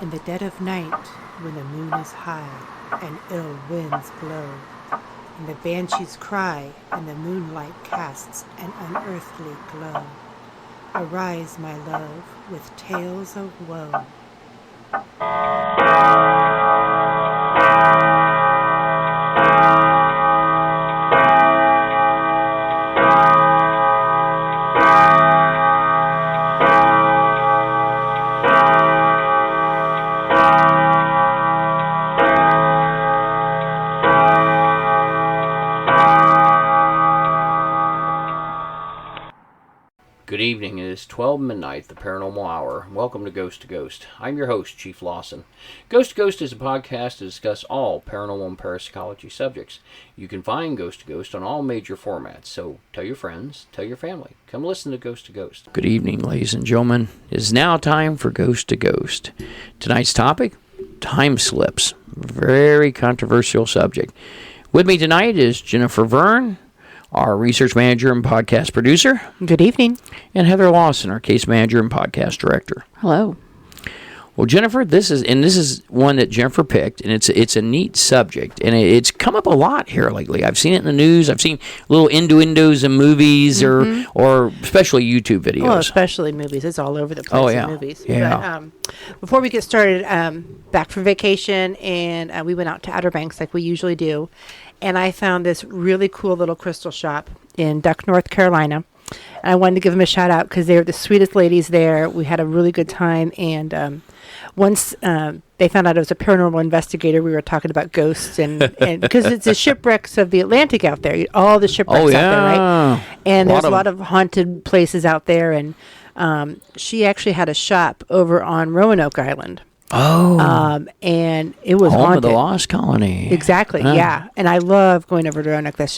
In the dead of night, when the moon is high and ill winds blow, and the banshees cry and the moonlight casts an unearthly glow, arise, my love, with tales of woe. Good evening. It is 12 midnight, the paranormal hour. Welcome to Ghost to Ghost. I'm your host, Chief Lawson. Ghost to Ghost is a podcast to discuss all paranormal and parapsychology subjects. You can find Ghost to Ghost on all major formats, so tell your friends, tell your family. Come listen to Ghost to Ghost. Good evening, ladies and gentlemen. It is now time for Ghost to Ghost. Tonight's topic, time slips. Very controversial subject. With me tonight is Jennifer Verne, our research manager and podcast producer. Good evening. And Heather Lawson, our case manager and podcast director. Hello. Well, Jennifer, this is one that Jennifer picked, and it's a neat subject, and it's come up a lot here lately. I've seen it in the news. I've seen little innuendos in movies, or especially YouTube videos. Well, especially movies. It's all over the place in movies. Yeah. But, before we get started, back from vacation, and we went out to Outer Banks like we usually do, and I found this really cool little crystal shop in Duck, North Carolina. And I wanted to give them a shout out because they were the sweetest ladies there. We had a really good time. And once they found out I was a paranormal investigator, we were talking about ghosts. And because it's the shipwrecks of the Atlantic out there, all the shipwrecks out there, right? And there's a lot of haunted places out there. And she actually had a shop over on Roanoke Island. Oh. And it was home haunted. Of the Lost Colony. Exactly, yeah. And I love going over to Roanoke. It's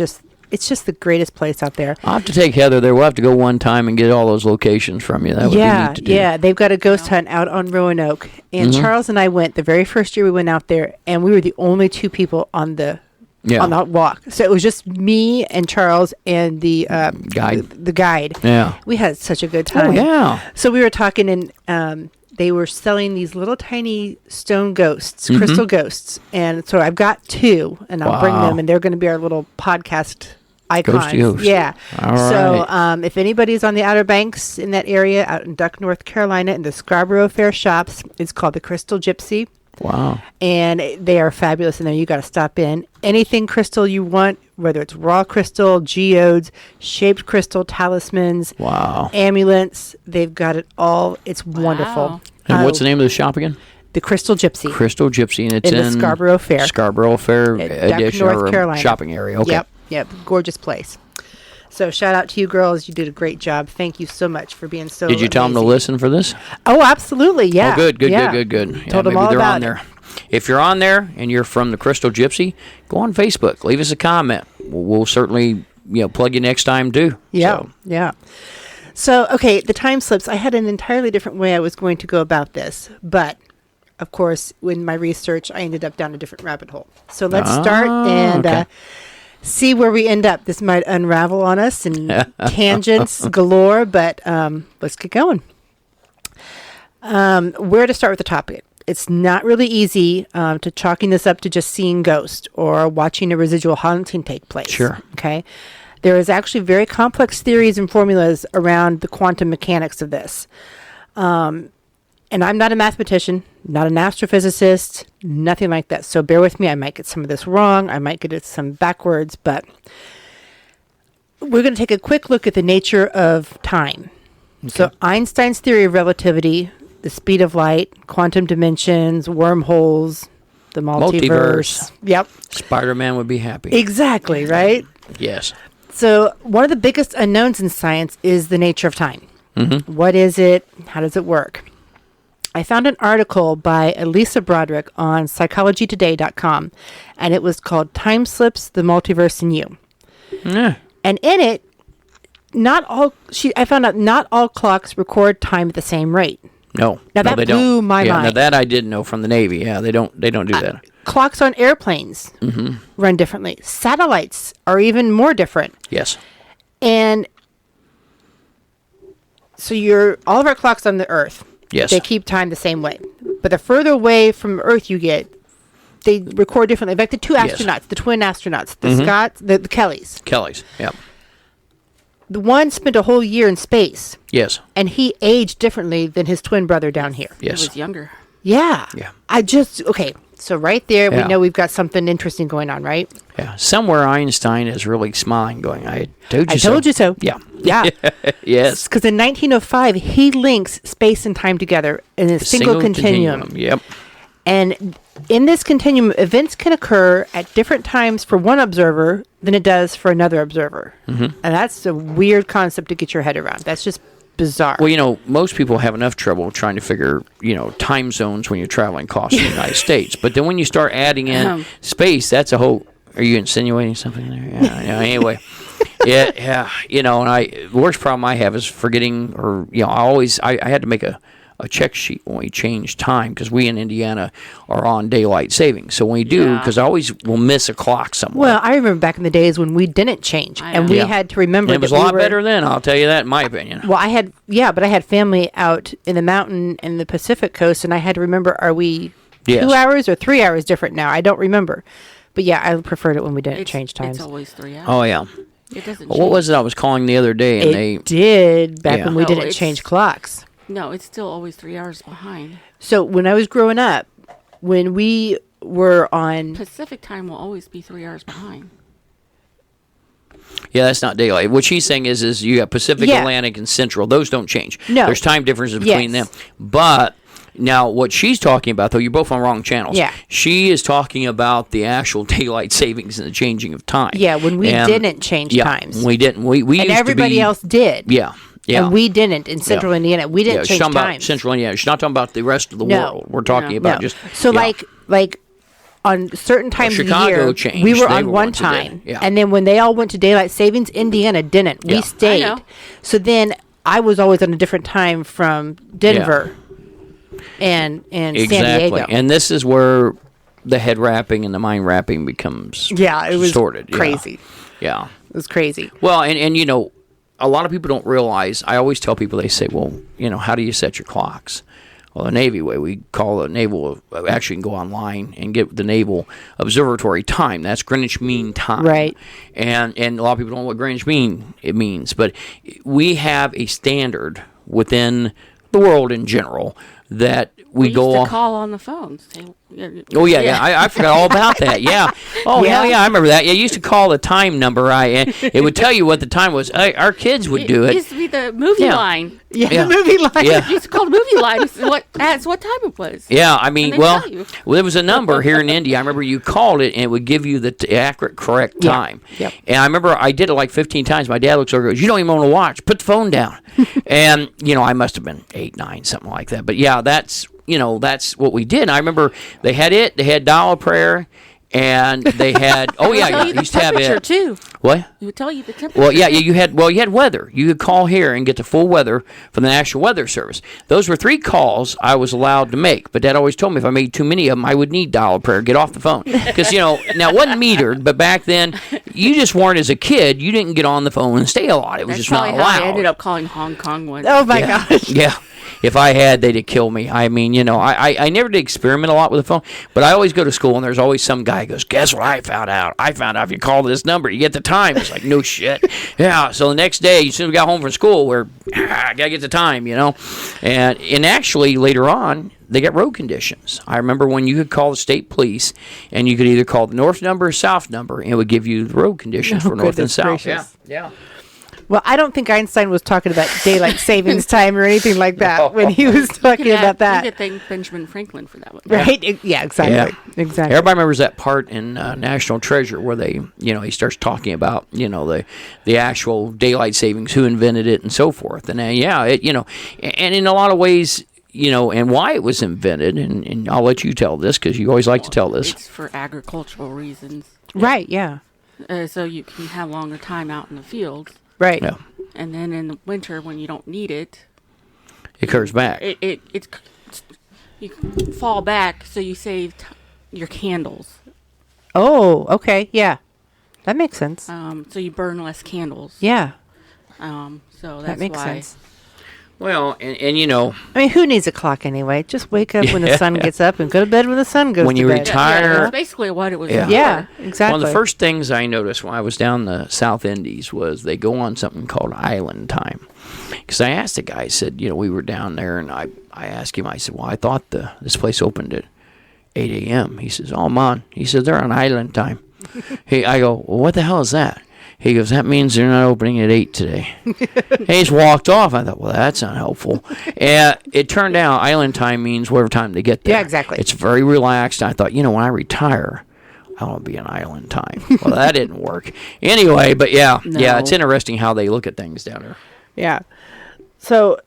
just the greatest place out there. I'll have to take Heather there. We'll have to go one time and get all those locations from you. That would be neat to do. Yeah. They've got a ghost hunt out on Roanoke. And Charles and I went the very first year we went out there, and we were the only two people on the walk. So it was just me and Charles and the guide. The guide. Yeah. We had such a good time. Oh, yeah. So we were talking, and they were selling these little tiny stone ghosts, crystal ghosts. And so I've got two, and I'll bring them, and they're going to be our little podcast icons. Ghost. Yeah. All so right. If anybody's on the Outer Banks in that area, out in Duck, North Carolina, in the Scarborough Fair shops, it's called the Crystal Gypsy. Wow. And they are fabulous in there. You got to stop in. Anything crystal you want, whether it's raw crystal, geodes, shaped crystal, talismans, amulets, they've got it all. It's wonderful. And what's the name of the shop again? The Crystal Gypsy. Crystal Gypsy, and it's in the Scarborough Fair. Scarborough Fair edition, North Carolina. Shopping area. Okay. Yep. Gorgeous place. So shout out to you girls. You did a great job. Thank you so much for being so Did you tell them to listen for this? Oh, absolutely. Yeah. Oh, good. Yeah, Told them all about it. If you're on there and you're from the Crystal Gypsy, go on Facebook. Leave us a comment. We'll certainly plug you next time too. Yeah. So, okay, the time slips. I had an entirely different way I was going to go about this. But, of course, in my research, I ended up down a different rabbit hole. So let's start and see where we end up. This might unravel on us and tangents galore, but let's get going. Where to start with the topic? It's not really easy to chalking this up to just seeing ghosts or watching a residual haunting take place. Sure. Okay. There is actually very complex theories and formulas around the quantum mechanics of this. And I'm not a mathematician, not an astrophysicist, nothing like that. So bear with me. I might get some of this wrong. I might get it some backwards. But we're going to take a quick look at the nature of time. Okay. So Einstein's theory of relativity, the speed of light, quantum dimensions, wormholes, the multiverse. Yep. Spider-Man would be happy. Exactly, right? Yes. So one of the biggest unknowns in science is the nature of time. Mm-hmm. What is it? How does it work? I found an article by Elisa Broderick on psychologytoday.com, and it was called Time Slips, the Multiverse and You. Yeah. And in it, I found out not all clocks record time at the same rate. No. Now that blew my mind. Now that I didn't know from the Navy. Yeah, they don't do that. Clocks on airplanes run differently. Satellites are even more different. Yes. And so all of our clocks on the Earth, they keep time the same way. But the further away from Earth you get, they record differently. Like the two Yes. astronauts, the twin astronauts, the Scotts, the Kellys. Kellys. Yep. The one spent a whole year in space, Yes. and he aged differently than his twin brother down here. Yes. He was younger. Yeah. Yeah. Okay. So right there, we Yeah. know we've got something interesting going on, right? Yeah. Somewhere Einstein is really smiling, going, "I told you I so." told you so. Yeah. Yeah. Yes. Because in 1905, he links space and time together in a single continuum. Yep. And in this continuum, events can occur at different times for one observer than it does for another observer. Mm-hmm. And that's a weird concept to get your head around. That's just bizarre. Well, most people have enough trouble trying to figure, time zones when you're traveling across the United States. But then when you start adding in space, that's a whole... Are you insinuating something there? Yeah. Anyway. Yeah. And the worst problem I have is forgetting, or, I had to make a check sheet when we change time, because we in Indiana are on daylight savings. So when we do, because I always will miss a clock somewhere. Well, I remember back in the days when we didn't change, and we had to remember. And it was that a lot better then, I'll tell you that, in my opinion. Well, but I had family out in the mountain in the Pacific coast, and I had to remember: are we 2 hours or 3 hours different now? I don't remember, but yeah, I preferred it when we didn't change times. It's always 3 hours. Oh yeah. It doesn't. Well, what was it I was calling the other day? And it did back when we No, didn't change clocks. No, it's still always 3 hours behind. So when I was growing up, when we were on Pacific time will always be 3 hours behind. Yeah, that's not daylight. What she's saying is you got Pacific, Yeah. Atlantic, and Central. Those don't change. No. There's time differences between Yes. them. But now what she's talking about, though, you're both on wrong channels. Yeah. She is talking about the actual daylight savings and the changing of time. Yeah, when we didn't change times. We didn't. We and used everybody to be, else did. Yeah. Yeah. And we didn't in Central Indiana. We didn't she's change talking times. about Central Indiana. She's not talking about the rest of the No. world. We're talking about No. just... So yeah. like on certain times of the Chicago year, changed. we were They on were one once a day. time. Yeah. And then when they all went to daylight savings, Indiana didn't. Yeah. We stayed. I know. So then I was always on a different time from Denver and San Diego. And this is where the head wrapping and the mind wrapping becomes Yeah, it was distorted. crazy. Yeah. It was crazy. Well, and a lot of people don't realize, I always tell people, they say, well, how do you set your clocks? Well, the Navy way, we call the naval, actually can go online and get the Naval Observatory time. That's Greenwich Mean Time. Right. And a lot of people don't know what Greenwich Mean it means, but we have a standard within the world in general that we go used on. to call on the phone. Say, Oh, yeah. I forgot all about that. Yeah. Oh, Yeah. hell yeah, I remember that. Yeah, you used to call the time number. And it would tell you what the time was. Our kids would do It it. used to be the movie Yeah. line. Yeah, Yeah. the movie line. Yeah. You used to call the movie line. That's what time it was. Yeah, I mean, And they well, tell you. there was a number here in India. I remember you called it, and it would give you the accurate, correct Yeah. time. Yep. And I remember I did it like 15 times. My dad looks over and goes, "You don't even want to watch. Put the phone down." And, I must have been 8, 9, something like that. But, yeah, that's what we did. And I remember they had Dial a Prayer, and they had, Tell you you the used to have temperature it. too. What? It would tell you the temperature. Well, yeah, you had weather. You could call here and get the full weather from the National Weather Service. Those were 3 calls I was allowed to make, but Dad always told me if I made too many of them, I would need Dial a Prayer, get off the phone. Because, now it wasn't metered, but back then, you just weren't, as a kid, you didn't get on the phone and stay a lot. It was That's just not probably how allowed. I ended up calling Hong Kong once. Oh my gosh. Yeah. If I had, they'd have killed me. I mean, I never did experiment a lot with the phone, but I always go to school, and there's always some guy who goes, "Guess what I found out? I found out if you call this number, you get the time." It's like, no shit. Yeah, so the next day, as soon as we got home from school, I got to get the time, And actually, later on, they got road conditions. I remember when you could call the state police, and you could either call the north number or south number, and it would give you the road conditions for north and goodness south. gracious. Yeah. Well, I don't think Einstein was talking about daylight savings time or anything like that when he was talking about that. You could thank Benjamin Franklin for that one. Right? Yeah, exactly. Yeah. Exactly. Everybody remembers that part in National Treasure where they, he starts talking about, the actual daylight savings, who invented it, and so forth. And and in a lot of ways, and why it was invented, and I'll let you tell this because you always like to tell this. It's for agricultural reasons. Right, yeah. So you can have longer time out in the fields. Right. Yeah. And then in the winter, when you don't need it, It curves back. it's you fall back, so you save your candles. Oh, okay. Yeah. That makes sense. So you burn less candles. Yeah. So that's That makes why. sense. Well, and you know, I mean, who needs a clock anyway? Just wake up when the sun gets up and go to bed when the sun goes When to you bed. retire- That's basically what it was. Yeah. Yeah, for. exactly. one of the first things I noticed when I was down the South Indies was they go on something called island time. Because I asked the guy, I said, you know, we were down there, and I asked him, I said, well, I thought this place opened at 8 a.m. He says, oh, man. He says, they're on island time. I go, well, what the hell is that? He goes, that means they're not opening at 8 today. He just walked off. I thought, well, that's not helpful. And it turned out island time means whatever time they get there. Yeah, exactly. It's very relaxed. I thought, you know, when I retire, I want to be on island time. Well, that didn't work. Anyway, but yeah, it's interesting how they look at things down there. Yeah. So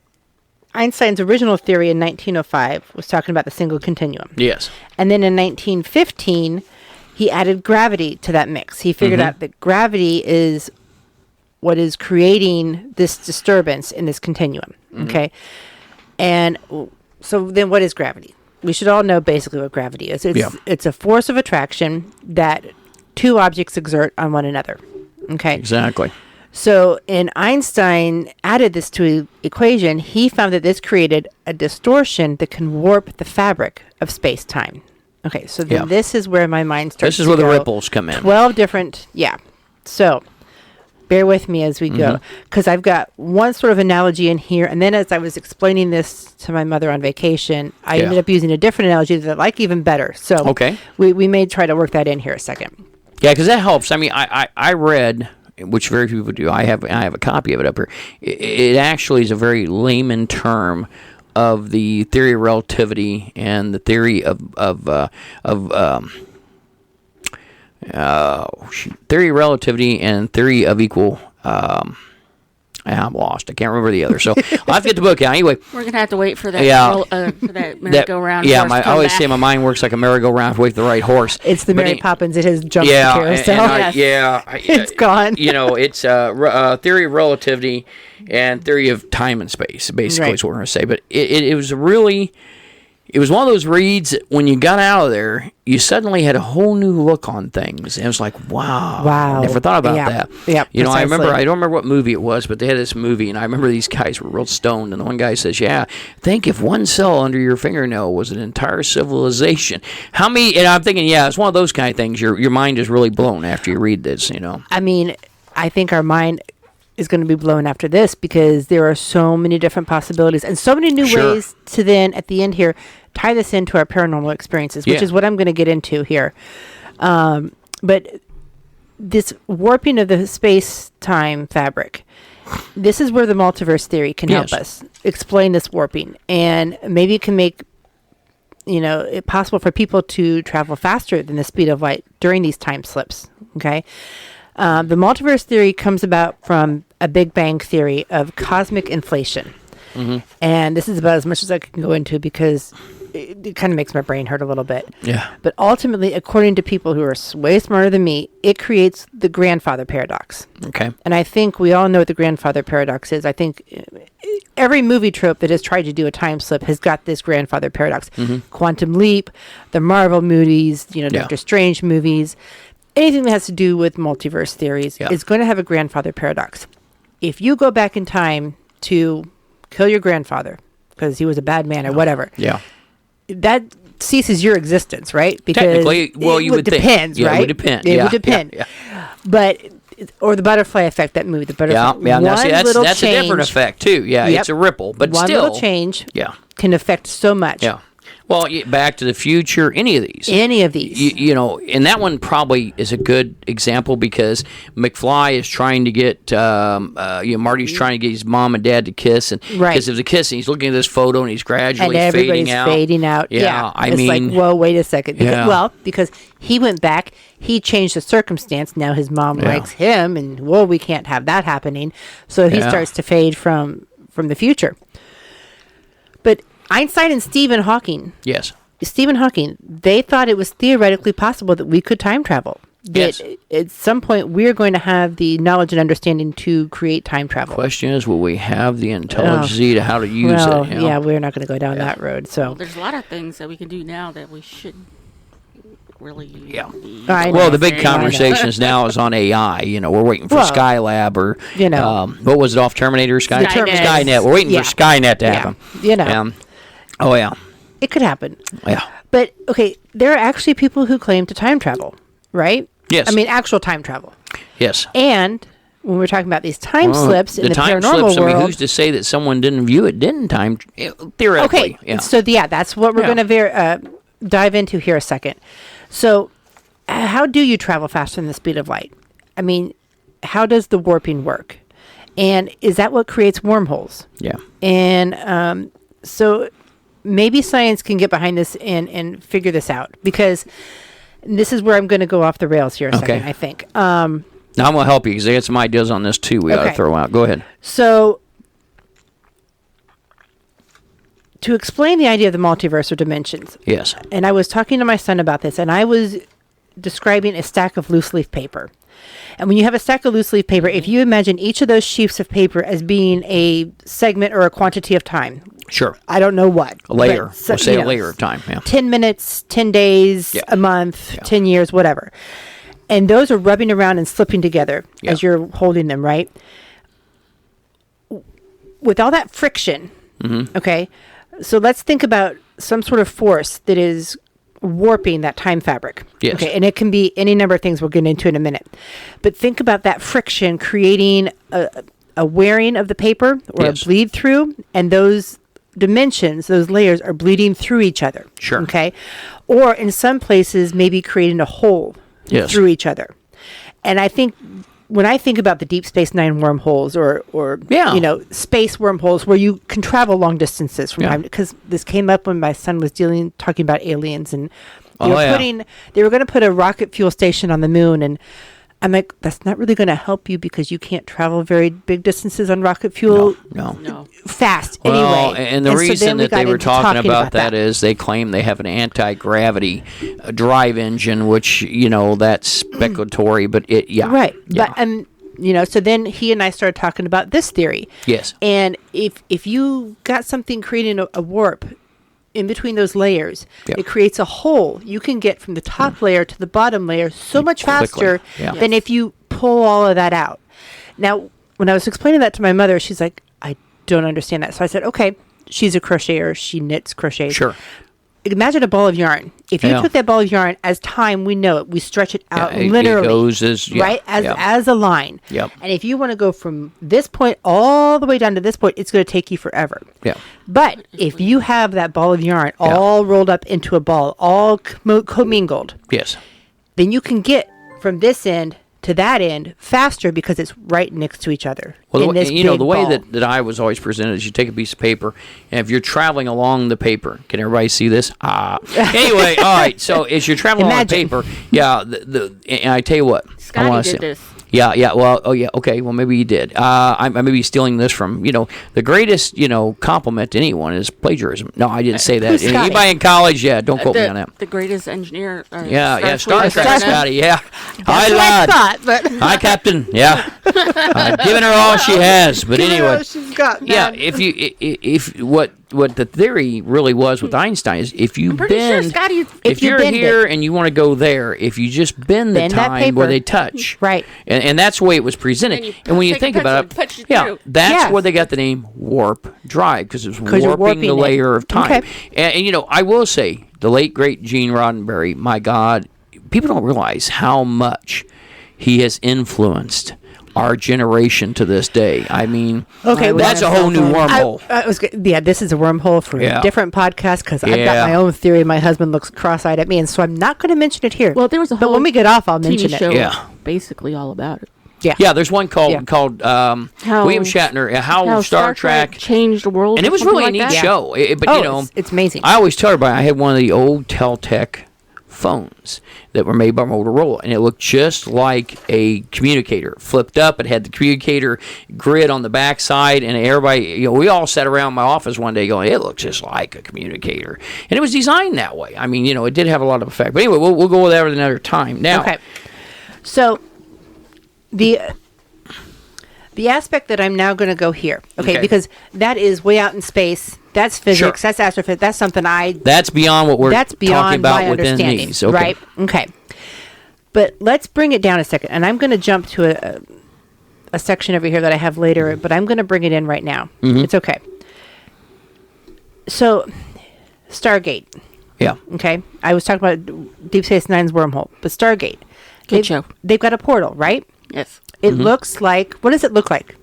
Einstein's original theory in 1905 was talking about the single continuum. Yes. And then in 1915, he added gravity to that mix. He figured out that gravity is what is creating this disturbance in this continuum. Okay. And so then what is gravity? We should all know basically what gravity is. It's a force of attraction that two objects exert on one another. Okay. Exactly. So, and Einstein added this to the equation. He found that this created a distortion that can warp the fabric of space-time. Okay, so then this is where my mind starts. This is where the ripples come in. 12 different, So, bear with me as we go, because I've got one sort of analogy in here, and then as I was explaining this to my mother on vacation, I ended up using a different analogy that I like even better. So, we may try to work that in here a second. Yeah, because that helps. I mean, I read, which very few people do. I have a copy of it up here. It actually is a very layman term of the theory of relativity and the theory of theory of relativity and theory of equal. I'm lost. I can't remember the other. So I'll have to get the book out. Anyway, We're gonna have to wait for that. For that merry-go-round. Yeah, I always say my mind works like a merry-go-round. Wait for the right horse. It's the Mary Poppins. It has jumped the carousel. It's gone. You know, it's theory of relativity and theory of time and space. Basically, is what we're going to say. But it was really. It was one of those reads that when you got out of there, you suddenly had a whole new look on things. And it was like, wow. I never thought about that. Yeah, you know, I don't remember what movie it was, but they had this movie, and I remember these guys were real stoned, and the one guy says, think if one cell under your fingernail was an entire civilization. How many, and I'm thinking, it's one of those kind of things. Your mind is really blown after you read this, you know. I mean, I think our mind is going to be blown after this because there are so many different possibilities and so many new ways to then, at the end here, tie this into our paranormal experiences, which is what I'm going to get into here. But this warping of the space-time fabric, this is where the multiverse theory can help us explain this warping. And maybe it can make, it possible for people to travel faster than the speed of light during these time slips. Okay. The multiverse theory comes about from a Big Bang theory of cosmic inflation. And this is about as much as I can go into because it kind of makes my brain hurt a little bit. Yeah. But ultimately, according to people who are way smarter than me, it creates the grandfather paradox. Okay. And I think we all know what the grandfather paradox is. I think every movie trope that has tried to do a time slip has got this grandfather paradox. Quantum Leap, the Marvel movies, Doctor Strange movies. Anything that has to do with multiverse theories is going to have a grandfather paradox. If you go back in time to kill your grandfather because he was a bad man or whatever, that ceases your existence, right? Because technically, you would depends, think. Right? It would depend. It would depend. Yeah. But or the butterfly effect, that movie, the butterfly. Now, see, that's a different effect too. Yeah, it's a ripple, but one still, little change can affect so much. Yeah. Well, Back to the Future, any of these. And that one probably is a good example because McFly is trying to get, Marty's trying to get his mom and dad to kiss. And because of the kissing, he's looking at this photo and he's gradually fading out. Fading out. Yeah. It's like, whoa, wait a second. Because he went back, he changed the circumstance. Now his mom likes him, and we can't have that happening. So he starts to fade from the future. But Einstein and Stephen Hawking, they thought it was theoretically possible that we could time travel. That at some point we're going to have the knowledge and understanding to create time travel. Question is, will we have the intelligence to how to use it? Yeah, we're not going to go down that road. So there's a lot of things that we can do now that we really. Yeah. I know. Well, the big I know. conversations now is on AI. We're waiting for Well, Skylab or what was it off Terminator? Skynet. We're waiting for Skynet to happen. Oh yeah. It could happen. Yeah. But okay, there are actually people who claim to time travel, right? Yes. I mean, actual time travel. Yes. And when we're talking about these time slips in the time paranormal slips, world, I mean, who's to say that someone didn't view it? Didn't time theoretically? Okay, so that's what we're going to dive into here a second. So, how do you travel faster than the speed of light? I mean, how does the warping work? And is that what creates wormholes? Yeah. And so maybe science can get behind this and figure this out, because this is where I'm going to go off the rails here a second, I think. Now, I'm going to help you because I got some ideas on this too we ought to throw out. Go ahead. So, to explain the idea of the multiverse or dimensions. Yes. And I was talking to my son about this, and I was describing a stack of loose leaf paper. And when you have a stack of loose leaf paper, if you imagine each of those sheets of paper as being a segment or a quantity of time. Sure. I don't know what. A layer. So, We'll say a layer of time. Yeah. 10 minutes, 10 days, a month, 10 years, whatever. And those are rubbing around and slipping together as you're holding them, right? With all that friction, okay, so let's think about some sort of force that is warping that time fabric. Yes. Okay, and it can be any number of things we'll get into in a minute. But think about that friction creating a wearing of the paper or a bleed through, and those dimensions, those layers are bleeding through each other. Sure. Okay, or in some places maybe creating a hole through each other. And I think when I think about the Deep Space Nine wormholes or space wormholes where you can travel long distances from time, because this came up when my son was talking about aliens, and they were going to put a rocket fuel station on the moon, and I'm like, that's not really going to help you because you can't travel very big distances on rocket fuel fast anyway. And the reason that they were talking about that is they claim they have an anti-gravity drive engine, which, that's speculatory, but Right. Yeah. But, so then he and I started talking about this theory. Yes. And if you got something creating a warp in between those layers, it creates a hole. You can get from the top layer to the bottom layer so much faster than if you pull all of that out. Now, when I was explaining that to my mother, she's like, I don't understand that. So I said, okay, she's a crocheter. She knits crochets. Sure. Imagine a ball of yarn. If you took that ball of yarn, as time, we know it, we stretch it out literally. It goes as a line. Yep. And if you want to go from this point all the way down to this point, it's going to take you forever. Yeah. But if you have that ball of yarn all rolled up into a ball, all commingled, then you can get from this end to that end faster because it's right next to each other. Well, the way that I was always presented is you take a piece of paper, and if you're traveling along the paper, can everybody see this? Anyway, all right. So as you're traveling along the paper, and I tell you what, Scotty did this. Yeah. Well, okay. Well, maybe you did. I may be stealing this from, the greatest, compliment to anyone is plagiarism. No, I didn't say that. Anybody in college, don't quote me on that. The greatest engineer. Star Trek, Scotty, That's what I thought, but hi, Captain. I've given her all she has, but anyway. She's got, if what the theory really was with Einstein is if you bend, if you're here and you want to go there, if you just bend the time where they touch, right, and that's the way it was presented. And when you think about it, that's where they got the name warp drive, because it was warping the layer of time. Okay. And I will say, the late great Gene Roddenberry, my God, people don't realize how much he has influenced our generation to this day. I mean, that's a whole new wormhole. This is a wormhole for a different podcast, because I've got my own theory. My husband looks cross-eyed at me, and so I'm not going to mention it here. Well, there was a whole but when we get off, I'll mention TV show it. Basically all about it. Yeah, there's one called William Shatner, how Star Trek changed the world, and it was really a neat show. But it's amazing. I always tell everybody I had one of the old Teltec phones that were made by Motorola, and it looked just like a communicator. Flipped up, it had the communicator grid on the backside, and everybody, we all sat around my office one day going, it looks just like a communicator. And it was designed that way. I mean, it did have a lot of effect. But anyway, we'll go with that another time. Now, okay. So the aspect that I'm now going to go here, okay, because that is way out in space. That's physics. Sure. That's astrophysics. That's something That's beyond what we're that's talking beyond about my within understanding, these. Okay. right? Okay. But let's bring it down a second, and I'm going to jump to a section over here that I have later, but I'm going to bring it in right now. It's okay. So, Stargate. Yeah. Okay, I was talking about Deep Space Nine's wormhole, but Stargate. Good show. They've got a portal, right? Yes. It looks like. What does it look like?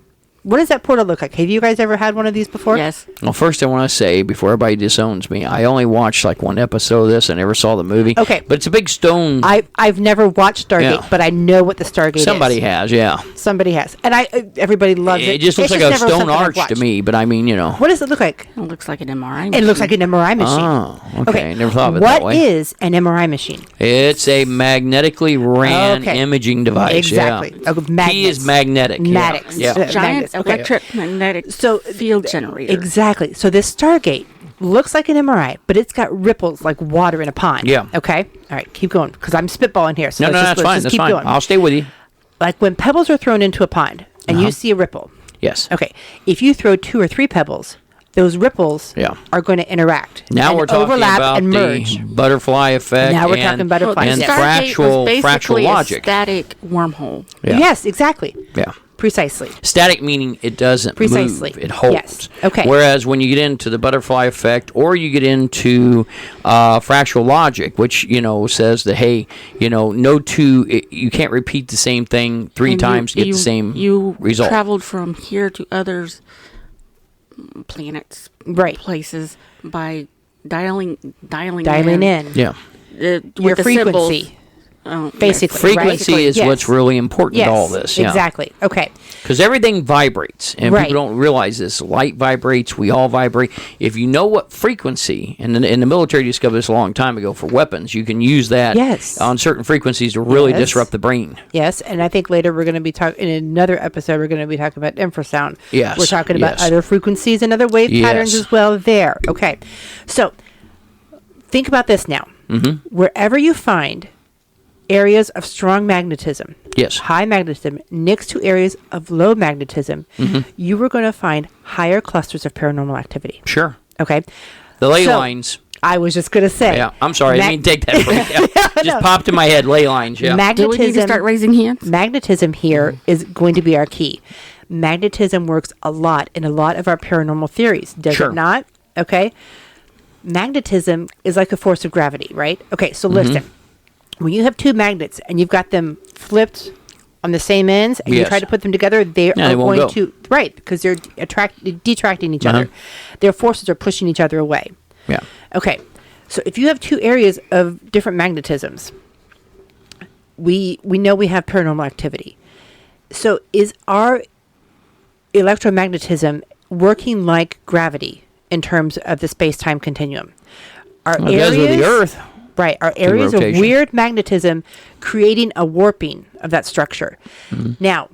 What does that portal look like? Have you guys ever had one of these before? Yes. Well, first I want to say, before everybody disowns me, I only watched like one episode of this. I never saw the movie. Okay. But it's a big stone. I've never watched Stargate, Yeah. but I know what the Stargate Somebody is. has, yeah. Somebody has. And everybody loves it. It just looks It's like a never stone something I've arch to watched. me, but I mean, What does it look like? It looks like an MRI machine. It looks like an MRI machine. Oh, okay. Never thought of it that way. What is an MRI machine? It's a magnetically ran Okay. imaging device. Exactly. Yeah. Okay, magnets. He is magnetic. Magnets. Yeah. Yeah. Giant magnets. Okay. electromagnetic field generator. Exactly. So this Stargate looks like an MRI, but it's got ripples like water in a pond. Yeah. Okay. All right. Keep going because I'm spitballing here. So No, let's that's fine. just That's keep fine. going. I'll stay with you. Like when pebbles are thrown into a pond and you see a ripple. Yes. Okay. If you throw 2 or 3 pebbles, those ripples Yeah. are going to interact. Now and we're talking overlap about and merge. the butterfly effect. Now we're and, talking butterfly and effect. Stargate was fractal basically logic. a static wormhole. Yeah. Yes, exactly. Yeah. Precisely. Static meaning it doesn't Precisely. move; it holds. Yes. Okay. Whereas when you get into the butterfly effect, or you get into fractal logic, which says that hey, you can't repeat the same thing 3 And times to get the same you result. traveled from here to others planets, Right. places by dialing In. Yeah. with Your the frequency. symbols. Oh, Basically. Frequency right? is Yes. what's really important Yes, in all this. Yeah. exactly. Okay. Because everything vibrates, and Right. people don't realize this. Light vibrates. We all vibrate. If you know what frequency, and the military discovered this a long time ago for weapons, you can use that Yes. on certain frequencies to really Yes. disrupt the brain. Yes, and I think later we're going to be talking in another episode. We're going to be talking about infrasound. Yes, we're talking about yes. other frequencies and other wave patterns Yes. as well. There, okay. So think about this now. Mm-hmm. Wherever you find areas of strong magnetism, Yes. high magnetism, next to areas of low magnetism, Mm-hmm. you are going to find higher clusters of paranormal activity. Sure. Okay. The ley So, lines. I was just going to say. Yeah. I'm sorry. I didn't mean to take that from you. Just popped in my head. Ley lines. Yeah. Do we need to Magnetism. start raising hands? Magnetism here is going to be our key. Magnetism works a lot in a lot of our paranormal theories, does Sure. it not? Okay. Magnetism is like a force of gravity, right? Okay, so listen. When you have 2 magnets and you've got them flipped on the same ends and you Yes. try to put them together, they Yeah, are they won't going go. to, right, because they're detracting each other. Their forces are pushing each other away. Yeah. Okay, so if you have 2 areas of different magnetisms, we know we have paranormal activity. So is our electromagnetism working like gravity in terms of the space-time continuum? Are Well, it does with the Earth. Right, are areas of rotation. weird magnetism creating a warping of that structure? Now,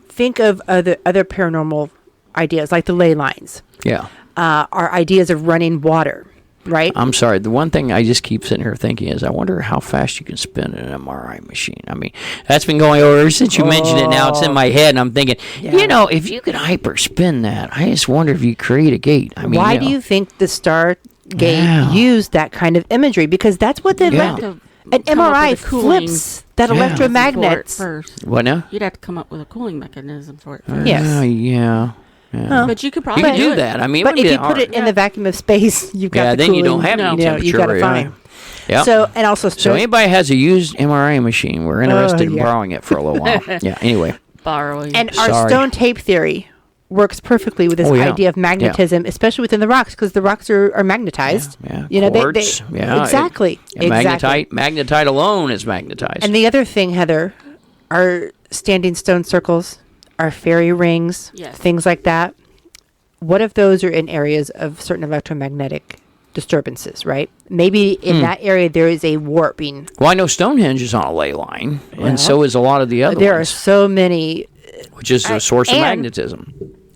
think of other paranormal ideas like the ley lines. Yeah. Our ideas of running water, right? I'm sorry. The one thing I just keep sitting here thinking is I wonder how fast you can spin an MRI machine. I mean, that's been going over since you mentioned it. Now it's in my head, and I'm thinking, Yeah. if you could hyper spin that, I just wonder if you create a gate. I mean, Why do you think the Stargate used that kind of imagery? Because that's what the Yeah. an Come up MRI with a cooling flips that Yeah. electromagnet. first. What now? You'd have to come up with a cooling mechanism for it first. Yes. Yeah. Yeah. But you could You probably can do it. that. I mean, it But wouldn't if be you put hard. it in the vacuum of space, you've got Yeah, the then cooling. you don't have any No. You got to temperature. find. Yeah. So and also So anybody has a used MRI machine, we're interested in yeah. borrowing it for a little while. Yeah. Anyway. borrowing. and our Sorry. stone tape theory works perfectly with this Oh, yeah. idea of magnetism, especially within the rocks, because the rocks are magnetized. Yeah. You know, Quartz, yeah. exactly. And Exactly. magnetite alone is magnetized. And the other thing, Heather, our standing stone circles, our fairy rings, Yes. things like that. What if those are in areas of certain electromagnetic disturbances, right? Maybe in that area there is a warping. Well, I know Stonehenge is on a ley line, Well, and so is a lot of the other There are ones, so many, which is a source of and- magnetism.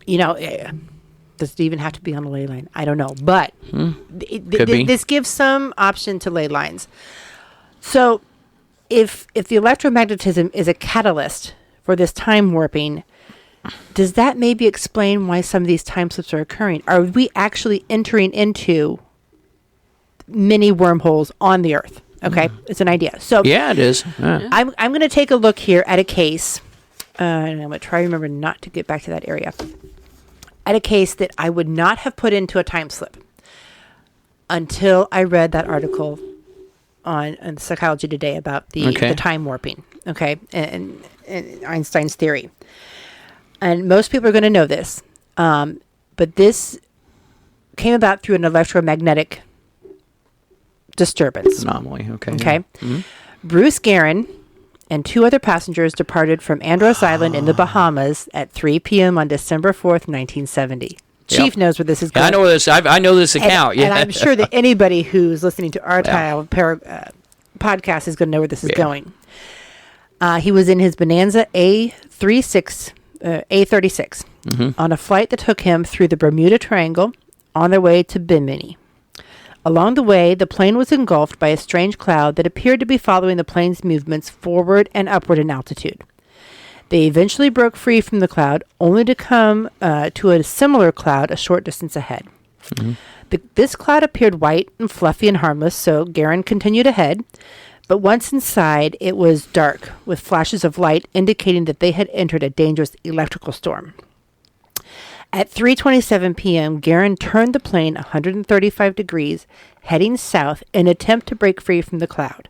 does it even have to be on a ley line? I don't know. But Could be. this gives some option to ley lines. So if the electromagnetism is a catalyst for this time warping, does that maybe explain why some of these time slips are occurring? Are we actually entering into many wormholes on the Earth? Okay, it's an idea. So Yeah, it is. Yeah. I'm going to take a look here at a case, and I'm going to try to remember not to get back to that area. At a case that I would not have put into a time slip until I read that article on Psychology Today about the time warping, okay, and Einstein's theory. And most people are going to know this, but this came about through an electromagnetic disturbance. Anomaly, okay. Okay. Yeah. Mm-hmm. Bruce Guerin and 2 other passengers departed from Andros Island in the Bahamas at 3 p.m. on December 4th, 1970. Chief knows where this is going. I know this. I know this account. And I'm sure that anybody who's listening to our podcast is going to know where this is going. He was in his Bonanza A36 on a flight that took him through the Bermuda Triangle on their way to Bimini. Along the way, the plane was engulfed by a strange cloud that appeared to be following the plane's movements forward and upward in altitude. They eventually broke free from the cloud, only to come to a similar cloud a short distance ahead. This cloud appeared white and fluffy and harmless, so Guerin continued ahead. But once inside, it was dark, with flashes of light indicating that they had entered a dangerous electrical storm. At 3:27 p.m., Guerin turned the plane 135 degrees, heading south in an attempt to break free from the cloud.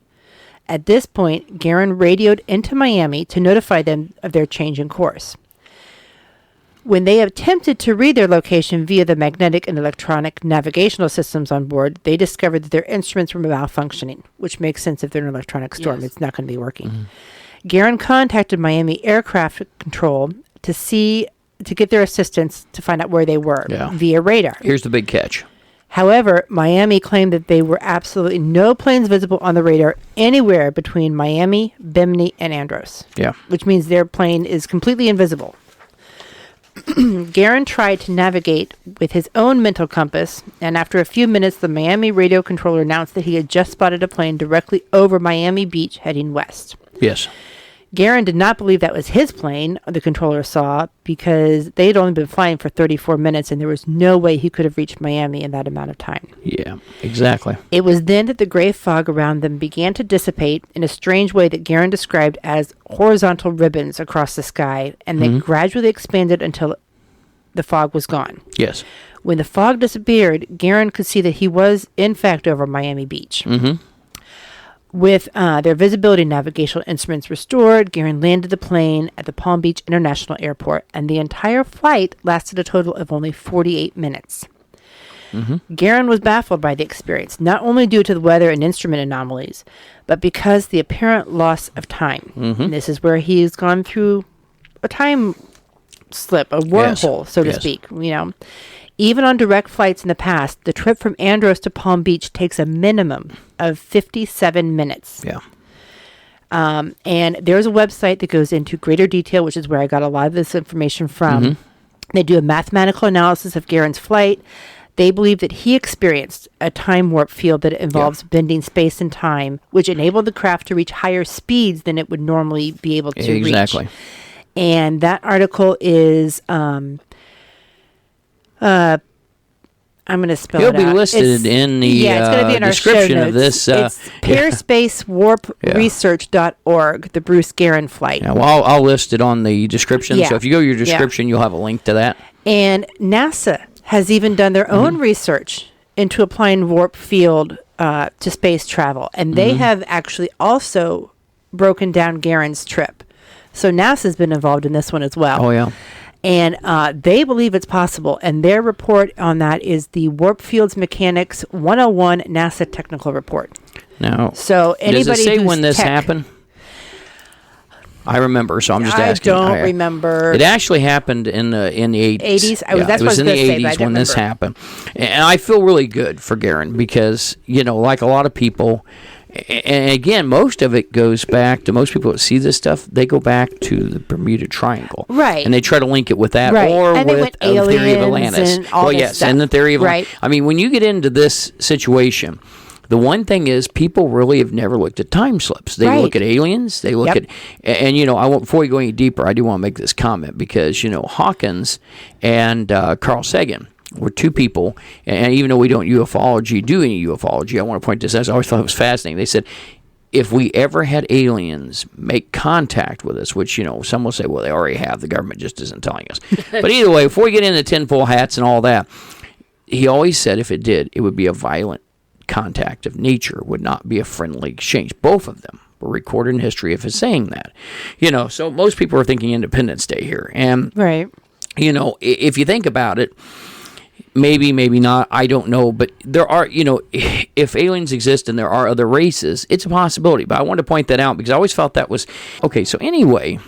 At this point, Guerin radioed into Miami to notify them of their change in course. When they attempted to read their location via the magnetic and electronic navigational systems on board, they discovered that their instruments were malfunctioning, which makes sense if they're in an electronic storm. It's not going to be working. Guerin contacted Miami Aircraft Control to get their assistance to find out where they were via radar. Here's the big catch. However, Miami claimed that there were absolutely no planes visible on the radar anywhere between Miami, Bimini, and Andros. Yeah. Which means their plane is completely invisible. Guerin tried to navigate with his own mental compass, and after a few minutes, the Miami radio controller announced that he had just spotted a plane directly over Miami Beach heading west. Yes. Guerin did not believe that was his plane, the controller saw, because they had only been flying for 34 minutes, and there was no way he could have reached Miami in that amount of time. Yeah, exactly. It was then that the gray fog around them began to dissipate in a strange way that Guerin described as horizontal ribbons across the sky, and they gradually expanded until the fog was gone. Yes. When the fog disappeared, Guerin could see that he was, in fact, over Miami Beach. With their visibility and navigational instruments restored, Guerin landed the plane at the Palm Beach International Airport, and the entire flight lasted a total of only 48 minutes. Guerin was baffled by the experience, not only due to the weather and instrument anomalies, but because the apparent loss of time. And this is where he's gone through a time slip, a wormhole, so to speak, you know. Even on direct flights in the past, the trip from Andros to Palm Beach takes a minimum of 57 minutes. Yeah. And there's a website that goes into greater detail, which is where I got a lot of this information from. They do a mathematical analysis of Guerin's flight. They believe that he experienced a time warp field that involves bending space and time, which enabled the craft to reach higher speeds than it would normally be able to reach. And that article is... I'm going to spell it out. It'll be listed in the it's going to be in our description show notes. of this. It's pairspacewarpresearch.org, the Bruce Guerin flight. Yeah, well, I'll list it on the description. So if you go to your description, you'll have a link to that. And NASA has even done their own research into applying warp field to space travel. And they have actually also broken down Guerin's trip. So NASA's been involved in this one as well. Oh, yeah. And they believe it's possible. And their report on that is the Warp Fields Mechanics 101 NASA Technical Report. Now, so anybody does it say who's when this happened? I remember, so I'm just asking. I don't remember. It actually happened in the 80s. 80s? It was in the 80s when this happened. And I feel really good for Guerin because, you know, like a lot of people... And again, most of it goes back to most people that see this stuff. They go back to the Bermuda Triangle, right? And they try to link it with that, or and with the theory of Atlantis. And all this stuff. and the theory of right. I mean, when you get into this situation, The one thing is, people really have never looked at time slips. They Right. look at aliens. They look at, and I won't. Before we go any deeper, I do want to make this comment because Hawkins and Carl Sagan were two people, and even though we don't do any ufology, I want to point this out. I always thought it was fascinating. They said, if we ever had aliens make contact with us, which, some will say, well, they already have. The government just isn't telling us. But either way, before we get into tinfoil hats and all that, he always said if it did, it would be a violent contact of nature, would not be a friendly exchange. Both of them were recorded in history of his saying that. So most people are thinking Independence Day here. And, Right. If you think about it, maybe not, I don't know, but there are, if aliens exist and there are other races, it's a possibility. But I wanted to point that out because I always felt that was, okay, so anyway,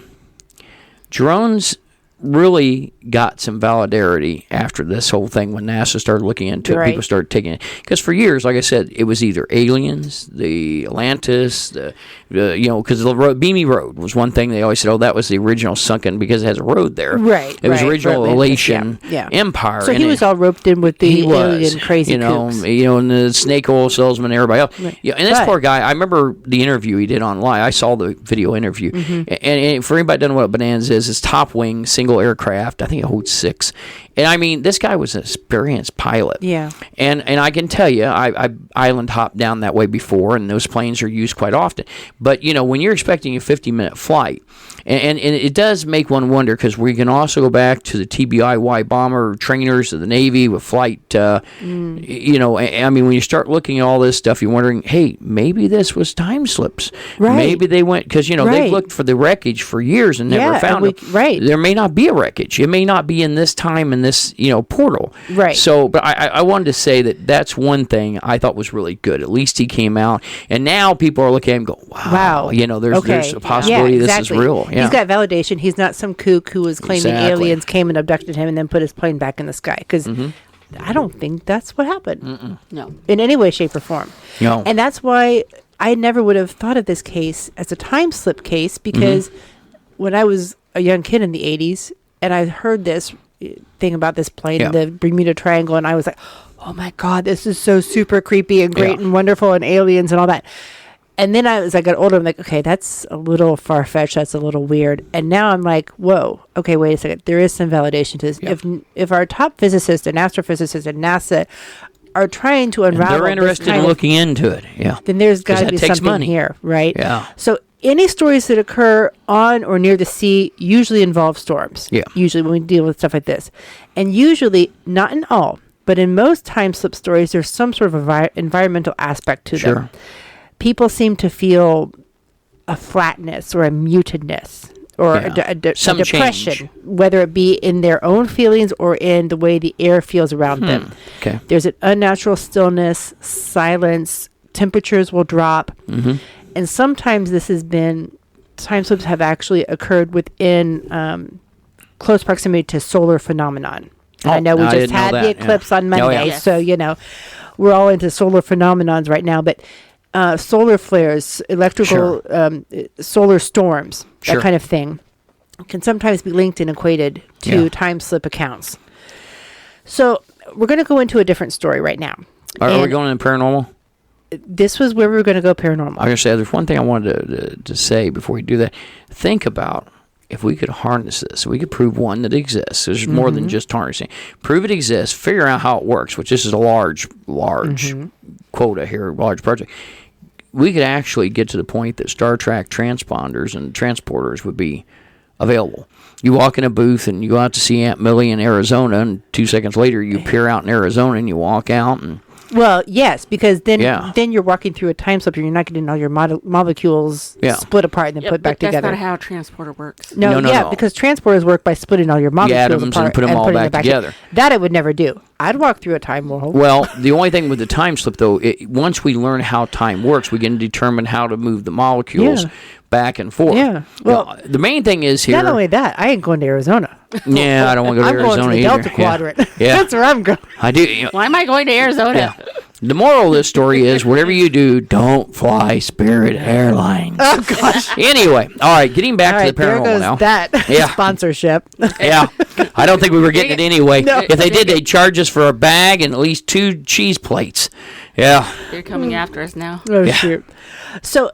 drones really got some validity after this whole thing when NASA started looking into it. Right. People started taking it. Because for years, like I said, it was either aliens, the Atlantis, because the Beamy Road was one thing they always said, that was the original sunken, because it has a road there. Right. It was right. original Atlantis, Elation Empire. So he was all roped in with the alien crazy and kooks. the snake oil salesman and everybody else. Right. And this poor guy, I remember the interview he did online. I saw the video interview. Mm-hmm. And for anybody that doesn't know what a Bonanza is, it's top wing, single aircraft. I think it holds 6. And I mean, this guy was an experienced pilot. Yeah. And I can tell you, I island hopped down that way before, and those planes are used quite often. But, when you're expecting a 50-minute flight, and it does make one wonder, because we can also go back to the TBIY bomber trainers of the Navy with flight, I mean, when you start looking at all this stuff, you're wondering, hey, maybe this was time slips. Right. Maybe they went, because, they've looked for the wreckage for years and never found it. Right. There may not be a wreckage. It may not be in this time in this, portal. Right. So, but I wanted to say that's one thing I thought was really good. At least he came out, and now people are looking at him and go, wow. There's a possibility this is real. Yeah. He's got validation. He's not some kook who was claiming aliens came and abducted him and then put his plane back in the sky. Because I don't think that's what happened. No. In any way, shape, or form. No. And that's why I never would have thought of this case as a time slip case, because when I was a young kid in the 80s and I heard this thing about this plane, the Bermuda Triangle, and I was like, oh my God, this is so super creepy and great and wonderful and aliens and all that. And then as I got older, I'm like, okay, that's a little far-fetched. That's a little weird. And now I'm like, whoa, okay, wait a second. There is some validation to this. Yep. If our top physicists and astrophysicists and NASA are trying to unravel, they're interested in looking into it. Yeah. Then there's got to be takes something money. here, right? Yeah. So any stories that occur on or near the sea usually involve storms. Yeah. Usually when we deal with stuff like this. And usually, not in all, but in most time slip stories, there's some sort of environmental aspect to them. People seem to feel a flatness or a mutedness or a depression, change. whether it be in their own feelings or in the way the air feels around them. Okay. There's an unnatural stillness, silence, temperatures will drop. And sometimes time slips have actually occurred within close proximity to solar phenomenon. And I know we just had the eclipse on Monday, so, we're all into solar phenomenons right now, but solar flares, electrical, solar storms, that kind of thing, can sometimes be linked and equated to time slip accounts. So we're going to go into a different story right now. Are we going into paranormal? This was where we were going to go paranormal. I was going to say, there's one thing I wanted to say before we do that. Think about if we could harness this. We could prove, one, that it exists. There's more than just harnessing. Prove it exists. Figure out how it works, which this is a large quota here, large project. We could actually get to the point that Star Trek transponders and transporters would be available. You walk in a booth and you go out to see Aunt Millie in Arizona, and 2 seconds later you appear out in Arizona and you walk out and... Well, yes, because then you're walking through a time slip and you're not getting all your molecules split apart and then put back together. That's not how a transporter works. No, because transporters work by splitting all your molecules atoms apart and put them all back together. That I would never do. I'd walk through a time wormhole. Well, the only thing with the time slip, though, once we learn how time works, we can determine how to move the molecules back and forth. Yeah. Well, the main thing is here... Not only that, I ain't going to Arizona. Yeah, I don't want to go to Arizona I'm going to the Delta Quadrant. Yeah. That's where I'm going. I do. Why am I going to Arizona? Yeah. The moral of this story is, whatever you do, don't fly Spirit Airlines. Oh, gosh. Anyway, all right, getting back to the paranormal there goes now. that sponsorship. Yeah, I don't think we were getting it anyway. No. If they did, they'd charge us for a bag and at least 2 cheese plates. Yeah. They're coming after us now. Oh, Yeah. shoot. So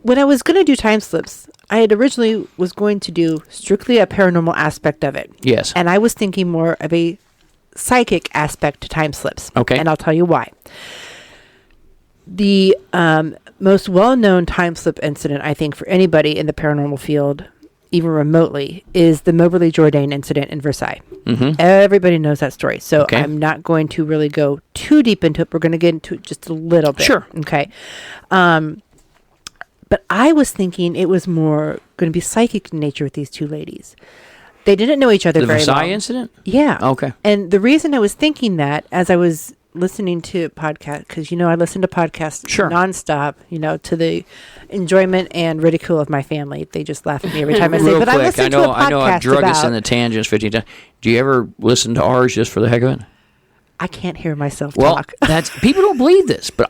when I was going to do time slips, I had originally was going to do strictly a paranormal aspect of it. Yes. And I was thinking more of a psychic aspect to time slips. Okay. And I'll tell you why. The most well-known time slip incident, I think, for anybody in the paranormal field, even remotely, is the Moberly Jourdain incident in Versailles. Mm-hmm. Everybody knows that story. So Okay. I'm not going to really go too deep into it. We're going to get into it just a little bit. Sure. Okay. But I was thinking it was more going to be psychic in nature with these two ladies. They didn't know each other The very Versailles long. incident? Yeah. Okay. And the reason I was thinking that, as I was listening to podcasts, because, I listen to podcasts Sure. nonstop, to the enjoyment and ridicule of my family. They just laugh at me every time I say, Real but quick, I listen I know, to a podcast I know I've drug us about... in the tangents 15 times. Do you ever listen to ours just for the heck of it? I can't hear myself Well, talk. people don't believe this, but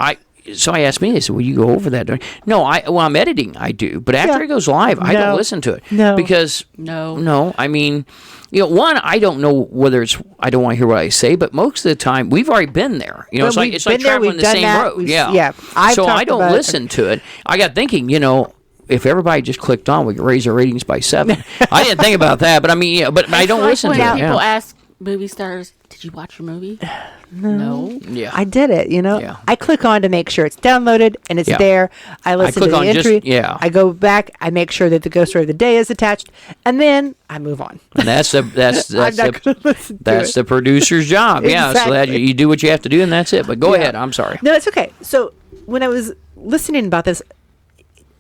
so I asked me, they said, will you go over that? No, when I'm editing, I do. But after Yeah. it goes live, I No. don't listen to it. No. Because, No. I mean, one, I don't know whether I don't want to hear what I say, but most of the time, we've already been there. Well, It's like we've been there, traveling we've the done same that, road. we've- Yeah. yeah. I've So I talked don't about- listen to it. I got thinking, if everybody just clicked on, we could raise our ratings by 7. I didn't think about that, but I mean, but I don't Like listen when to it. people Yeah. ask movie stars, "Did you watch your movie?" No. Yeah. I did it, Yeah. I click on to make sure it's downloaded and it's Yeah. there. I listen click to the on just- entry. yeah. I go back. I make sure that the ghost story of the day is attached, and then I move on. And that's I'm not going to listen to That's it. the producer's job. Yeah, so that Exactly. you do what you have to do, and that's it. But go Yeah. ahead. I'm sorry. No, it's okay. So when I was listening about this,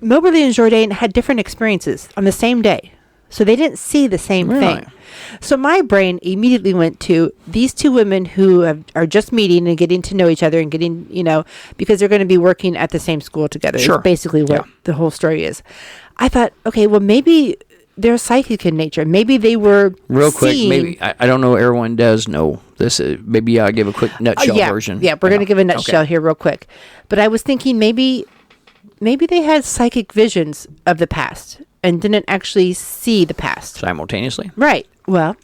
Moberly and Jourdain had different experiences on the same day. So they didn't see the same Really? thing. So my brain immediately went to these two women who are just meeting and getting to know each other and getting, because they're going to be working at the same school together. Sure. It's basically what Yeah. the whole story is. I thought, okay, well, maybe they're psychic in nature. Maybe they were Real quick, seeing- maybe I don't know. Everyone does know this. Maybe I'll give a quick nutshell yeah, version. Yeah, we're going to give a nutshell Okay. here real quick. But I was thinking maybe they had psychic visions of the past and didn't actually see the past. Simultaneously. Right. Well,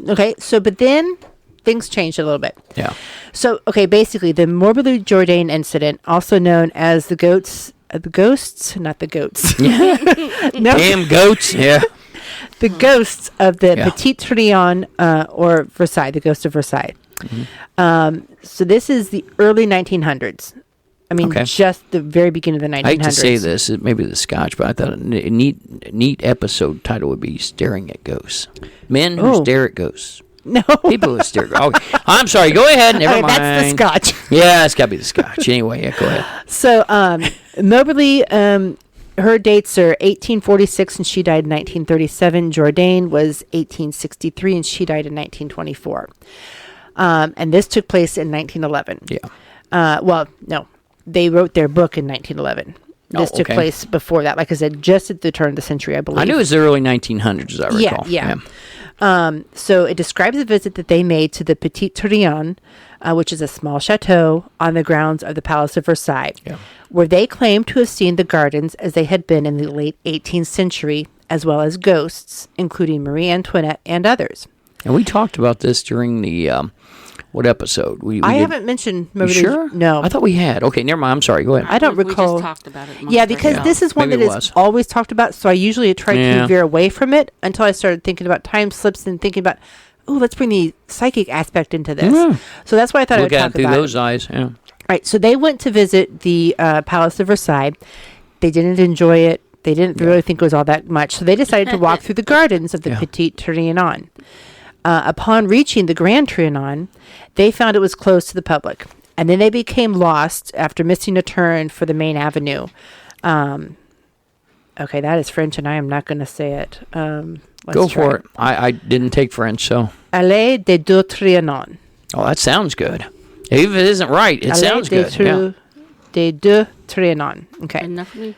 okay. So, but then things changed a little bit. Yeah. So, okay, basically the Moberly Jourdain incident, also known as the ghosts, not the goats. No, Damn goats. Yeah. the ghosts of the Yeah. Petit Trianon, or Versailles, the ghost of Versailles. So this is the early 1900s. I mean, Okay. just the very beginning of the 1900s. I hate to say this, it may be the Scotch, but I thought a neat episode title would be "Staring at Ghosts." Men who Oh. stare at ghosts. No. People who stare. Okay. I'm sorry. Go ahead. Never Okay, mind. that's the Scotch. Yeah, it's got to be the Scotch. Anyway, yeah, go ahead. So, Moberly, her dates are 1846 and she died in 1937. Jourdain was 1863 and she died in 1924. And this took place in 1911. Yeah. Well, no, they wrote their book in 1911. This Oh, took okay. place before that, like I said, just at the turn of the century, I believe. I knew it was the early 1900s, as I recall. Yeah. So it describes a visit that they made to the Petit Trianon, which is a small chateau on the grounds of the Palace of Versailles, Yeah. where they claimed to have seen the gardens as they had been in the late 18th century, as well as ghosts, including Marie Antoinette and others. And we talked about this during the what episode? We I did- haven't mentioned You Moberly. sure? No. I thought we had. Okay, never mind. I'm sorry. Go ahead. I don't We recall. just talked about it. Yeah, because Yeah. this is one Maybe that it is was. always talked about. So I usually try Yeah. to veer away from it until I started thinking about time slips and thinking about, oh, let's bring the psychic aspect into this. Yeah. So that's why I thought I Look would at talk it through about those it. eyes. Yeah. Right. So they went to visit the Palace of Versailles. They didn't enjoy it. They didn't really think it was all that much. So they decided to walk through the gardens of the Yeah. Petit Trianon. Upon reaching the Grand Trianon, they found it was closed to the public. And then they became lost after missing a turn for the main avenue. Okay, that is French, and I am not going to say it. Let's Go try for it. I didn't take French, so. Allée des Deux Trianons. Oh, that sounds good. Even if it isn't right, it sounds good. Yeah. Des Deux Trianons. Okay. Enough for me.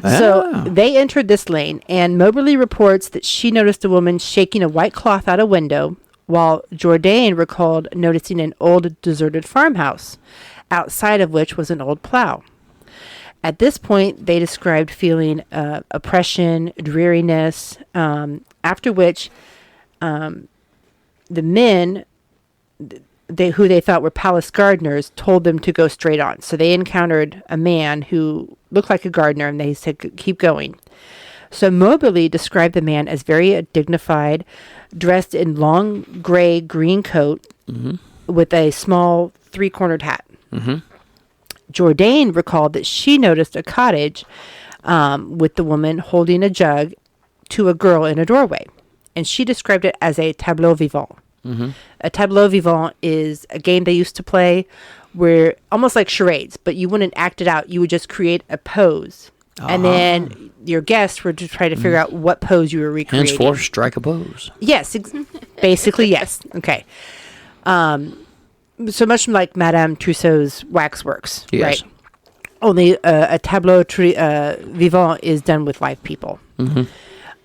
So Ah. they entered this lane, and Moberly reports that she noticed a woman shaking a white cloth out a window, while Jourdain recalled noticing an old deserted farmhouse, outside of which was an old plow. At this point, they described feeling oppression, dreariness, after which the men, who they thought were palace gardeners told them to go straight on. So they encountered a man who looked like a gardener, and they said, keep going. So Moberly described the man as very dignified, dressed in long gray-green coat with a small three-cornered hat. Jourdain recalled that she noticed a cottage with the woman holding a jug to a girl in a doorway. And she described it as a tableau vivant. A tableau vivant is a game they used to play where, almost like charades, but you wouldn't act it out. You would just create a pose. And then your guests were to try to figure out what pose you were recreating. Henceforth, strike a pose. Yes, basically, yes. Okay. So much like Madame Tussauds waxworks, Yes. right? Only a tableau vivant is done with live people.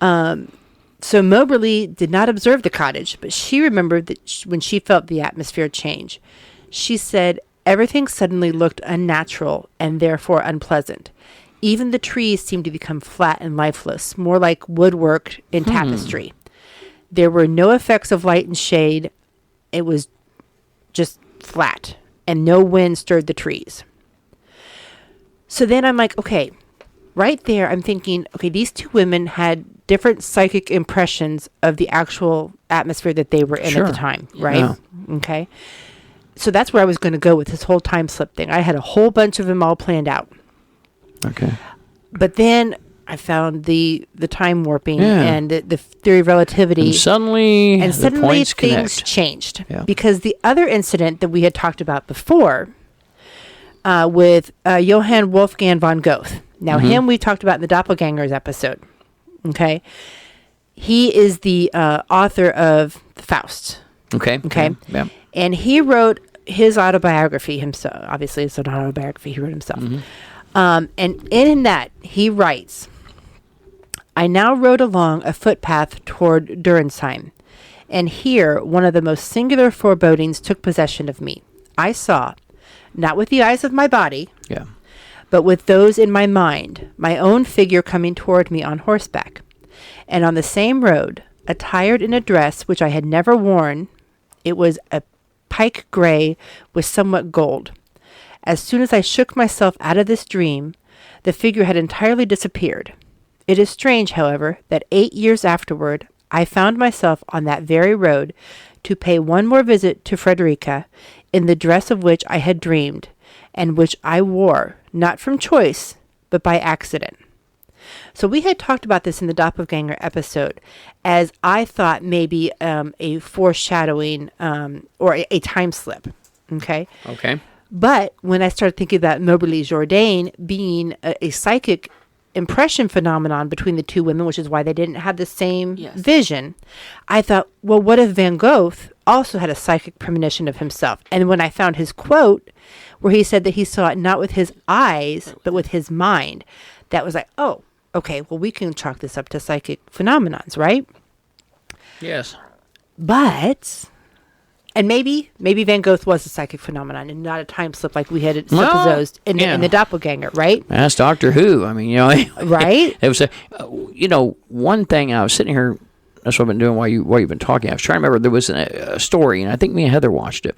So Moberly did not observe the cottage, but she remembered that when she felt the atmosphere change. She said everything suddenly looked unnatural and therefore unpleasant. Even the trees seemed to become flat and lifeless, more like woodwork in tapestry. There were no effects of light and shade. It was just flat, and no wind stirred the trees. So then I'm like, okay, right there, I'm thinking, okay, these two women had different psychic impressions of the actual atmosphere that they were in at the time, right? Yeah. Okay. So that's where I was going to go with this whole time slip thing. I had a whole bunch of them all planned out. Okay. But then I found the time warping and the theory of relativity. And suddenly the points things connect. changed. Yeah. Because the other incident that we had talked about before with Johann Wolfgang von Goethe. Now, him we talked about in the Doppelgangers episode. Okay. He is the author of Faust. Okay. Okay. Yeah. And he wrote his autobiography himself. Obviously, it's an autobiography he wrote himself. And in that, he writes, I now rode along a footpath toward Durensheim, and here one of the most singular forebodings took possession of me. I saw, not with the eyes of my body, but with those in my mind, my own figure coming toward me on horseback. And on the same road, attired in a dress which I had never worn, it was a pike gray with somewhat gold. As soon as I shook myself out of this dream, the figure had entirely disappeared. It is strange, however, that 8 years afterward, I found myself on that very road to pay one more visit to Frederica in the dress of which I had dreamed, and which I wore, not from choice, but by accident. So we had talked about this in the Doppelganger episode, as I thought maybe a foreshadowing or a time slip. Okay? Okay. But when I started thinking about Moberly Jourdain being a psychic impression phenomenon between the two women, which is why they didn't have the same vision, I thought, well, what if Van Gogh also had a psychic premonition of himself? And when I found his quote where he said that he saw it not with his eyes, but with his mind, that was like, oh, okay, well, we can chalk this up to psychic phenomenons, right? Yes. But... And maybe Van Gogh was a psychic phenomenon and not a time slip like we had supposed in the Doppelganger, right? That's Doctor Who. I mean, right? It was one thing I was sitting here. That's what I've been doing while you've been talking. I was trying to remember there was a story, and I think me and Heather watched it.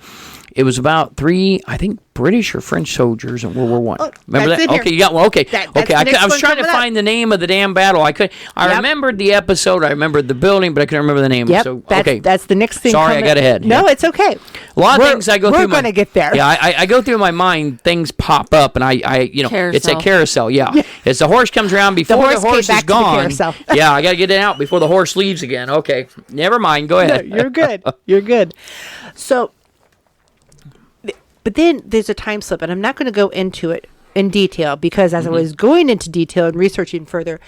It was about 3, I think, British or French soldiers in World War One. Oh, remember that? Okay, you got one. Okay, okay. I was trying to find the name of the damn battle. I remembered the episode. I remembered the building, but I couldn't remember the name. Yep. So that's the next thing. Sorry, I got ahead. No, it's okay. A lot of things I go through. We're going to get there. Yeah, I go through my mind. Things pop up, and I it's a carousel. Yeah, it's the horse comes around before the horse is gone. Yeah, I got to get it out before the horse leaves again. Okay, never mind. Go ahead. No, you're good. You're good. So. But then there's a time slip, and I'm not going to go into it in detail because as I was going into detail and researching further,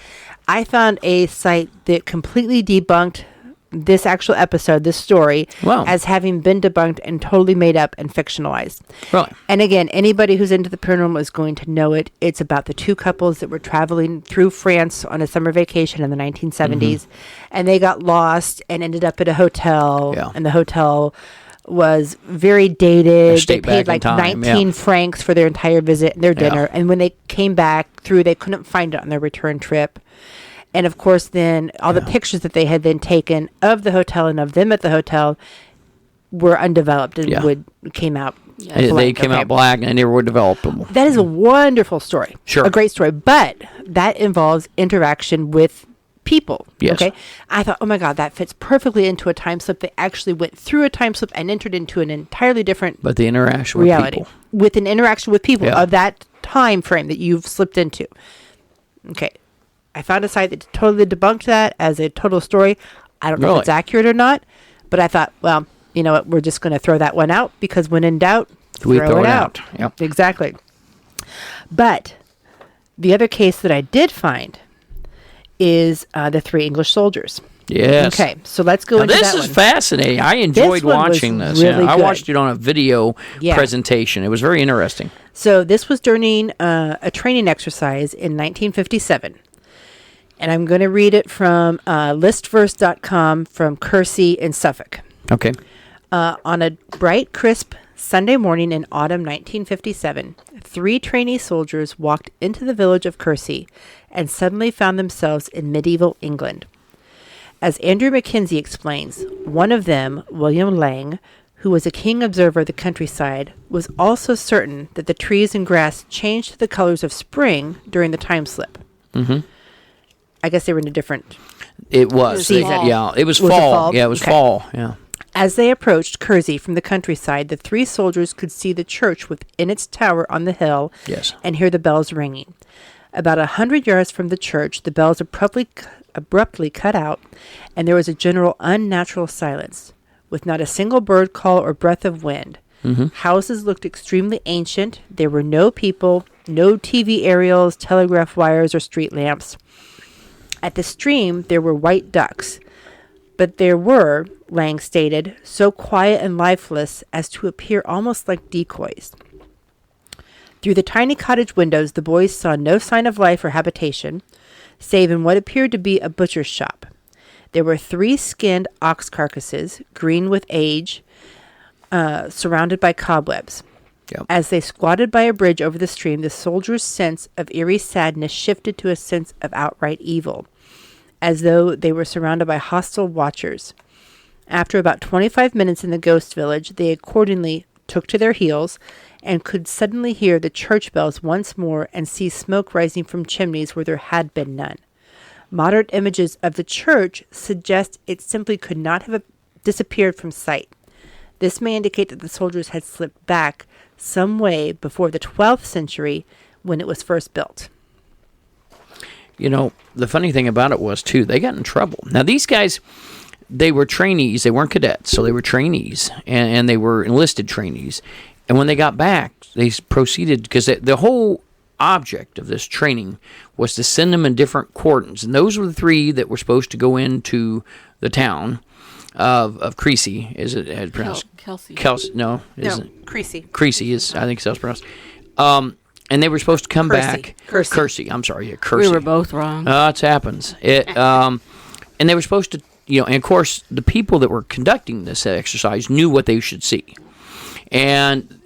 I found a site that completely debunked this actual episode, this story, as having been debunked and totally made up and fictionalized. Really? And again, anybody who's into the paranormal is going to know it. It's about the two couples that were traveling through France on a summer vacation in the 1970s, and they got lost and ended up at a hotel, and the hotel was very dated. They paid like 19 francs for their entire visit and their dinner. And when they came back through, they couldn't find it on their return trip. And of course, then all the pictures that they had then taken of the hotel and of them at the hotel were undeveloped and Yeah. came out. They blank. came Okay. out black and they were developable. That is a wonderful story. Sure. A great story. But that involves interaction with people. Yes. Okay. I thought, oh my God, that fits perfectly into a time slip. They actually went through a time slip and entered into an entirely different But the interaction with reality. people. With an interaction with people Yeah. of that time frame that you've slipped into. Okay. I found a site that totally debunked that as a total story. I don't know Really? if it's accurate or not, but I thought, well, you know what? We're just going to throw that one out because when in doubt, We throw it out. Yep. Exactly. But the other case that I did find is the 3 English soldiers. Yes. Okay, so let's go Now, into this that is one. fascinating. I enjoyed one was watching this. really I good. watched it on a video Yeah. presentation. It was very interesting. So this was during a training exercise in 1957. And I'm going to read it from listverse.com from Kersey in Suffolk. Okay. On a bright, crisp Sunday morning in autumn 1957, 3 trainee soldiers walked into the village of Kersey and suddenly found themselves in medieval England. As Andrew Mackenzie explains, one of them, William Lang, who was a keen observer of the countryside, was also certain that the trees and grass changed to the colors of spring during the time slip. Mm-hmm. I guess they were in a different... It was. Season. Yeah. It was Was it fall. fall? Yeah, it was Okay. fall. Yeah. As they approached Kersey from the countryside, the 3 soldiers could see the church within its tower on the hill Yes. and hear the bells ringing. About 100 yards from the church, the bells abruptly cut out, and there was a general unnatural silence, with not a single bird call or breath of wind. Mm-hmm. Houses looked extremely ancient. There were no people, no TV aerials, telegraph wires, or street lamps. At the stream, there were white ducks, but there were, Lang stated, so quiet and lifeless as to appear almost like decoys. Through the tiny cottage windows, the boys saw no sign of life or habitation, save in what appeared to be a butcher's shop. There were 3 skinned ox carcasses, green with age, surrounded by cobwebs. Yep. As they squatted by a bridge over the stream, the soldiers' sense of eerie sadness shifted to a sense of outright evil, as though they were surrounded by hostile watchers. After about 25 minutes in the ghost village, they accordingly took to their heels and could suddenly hear the church bells once more and see smoke rising from chimneys where there had been none. Modern images of the church suggest it simply could not have disappeared from sight. This may indicate that the soldiers had slipped back some way before the 12th century when it was first built. You know, the funny thing about it was, too, they got in trouble. Now, these guys, they were trainees. They weren't cadets, so they were trainees, and they were enlisted trainees. And when they got back, they proceeded, because the whole object of this training was to send them in different cordons. And those were the 3 that were supposed to go into the town of Creasy. Is it pronounced? Kelsey. No, isn't. Creasy. Creasy is, I think, so it's pronounced. And they were supposed to come Kersey. back. Kersey. I'm sorry, yeah, Kersey. We were both wrong. It happens. And they were supposed to, and of course, the people that were conducting this exercise knew what they should see. And,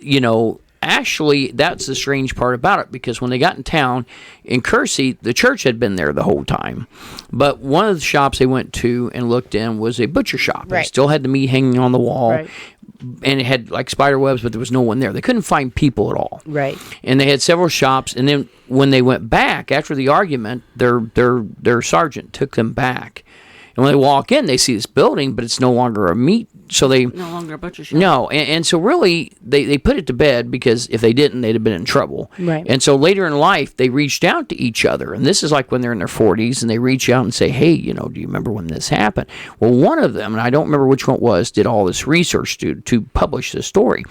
actually, that's the strange part about it, because when they got in town, in Kersey, the church had been there the whole time. But one of the shops they went to and looked in was a butcher shop. Right. It still had the meat hanging on the wall. Right. And it had like spider webs, but there was no one there. They couldn't find people at all. Right. And they had several shops. And then when they went back after the argument, their sergeant took them back. And when they walk in, they see this building, but it's no longer a meat. So they No longer a butcher shop. no, and so really they put it to bed, because if they didn't, they'd have been in trouble. Right. And so later in life, they reached out to each other, and this is like when they're in their 40s, and they reach out and say, "Hey, do you remember when this happened?" Well, one of them, and I don't remember which one it was, did all this research to publish this story,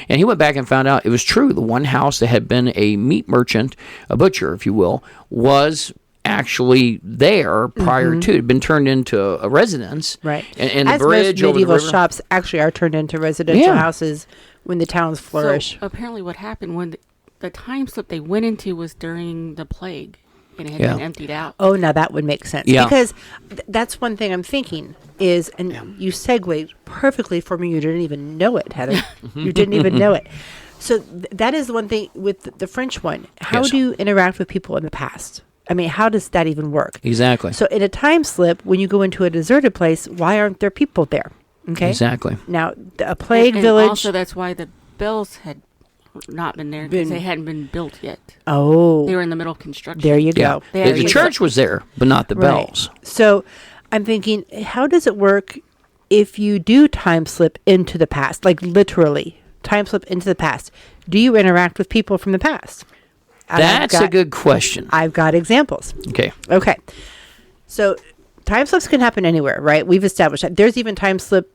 and he went back and found out it was true. The one house that had been a meat merchant, a butcher, if you will, was actually there prior to. It had been turned into a residence. Right. And As the bridge most over the medieval river. shops actually are turned into residential Yeah. houses when the towns flourish. So apparently what happened when the time slip they went into was during the plague, and it had Yeah. been emptied out. Oh, now that would make sense. Yeah. Because that's one thing I'm thinking is, and you segued perfectly for me. You didn't even know it, Heather. You didn't even know it. So that is one thing with the French one. How Yes. do you interact with people in the past? I mean, how does that even work? Exactly. So in a time slip, when you go into a deserted place, why aren't there people there? Okay. Exactly. Now, a plague And village. also, that's why the bells had not been there because they hadn't been built yet. Oh, They were in the middle of construction. there you Yeah. go. They had The to church was there, but not the Right. bells. So I'm thinking, how does it work if you do time slip into the past? Like literally, time slip into the past. Do you interact with people from the past? And That's a good question. I've got examples. Okay. Okay. So time slips can happen anywhere, right? We've established that. There's even time slip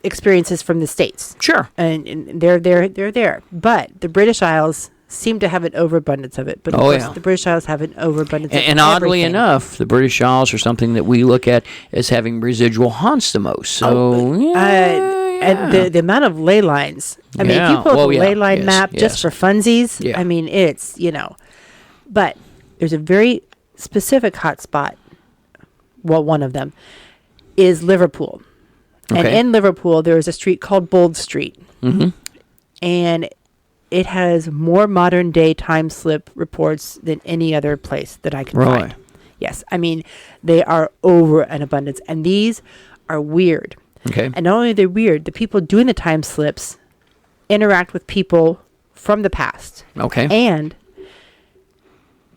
experiences from the States. Sure. And they're there. But the British Isles seem to have an overabundance of it. But of Oh, course, yeah. the British Isles have an overabundance of And oddly everything. enough, the British Isles are something that we look at as having residual haunts the most. So, And the amount of ley lines. I mean, if Yeah. you pull up Well, a yeah. ley line Yes, map yes. just for funsies, Yeah. I mean, it's, But there's a very specific hotspot. Well, one of them is Liverpool. And Okay. in Liverpool, there is a street called Bold Street. Mhm. And it has more modern day time slip reports than any other place that I can Really? find. Yes. I mean, they are over an abundance. And these are weird. Okay. And not only are they weird, the people doing the time slips interact with people from the past. Okay. And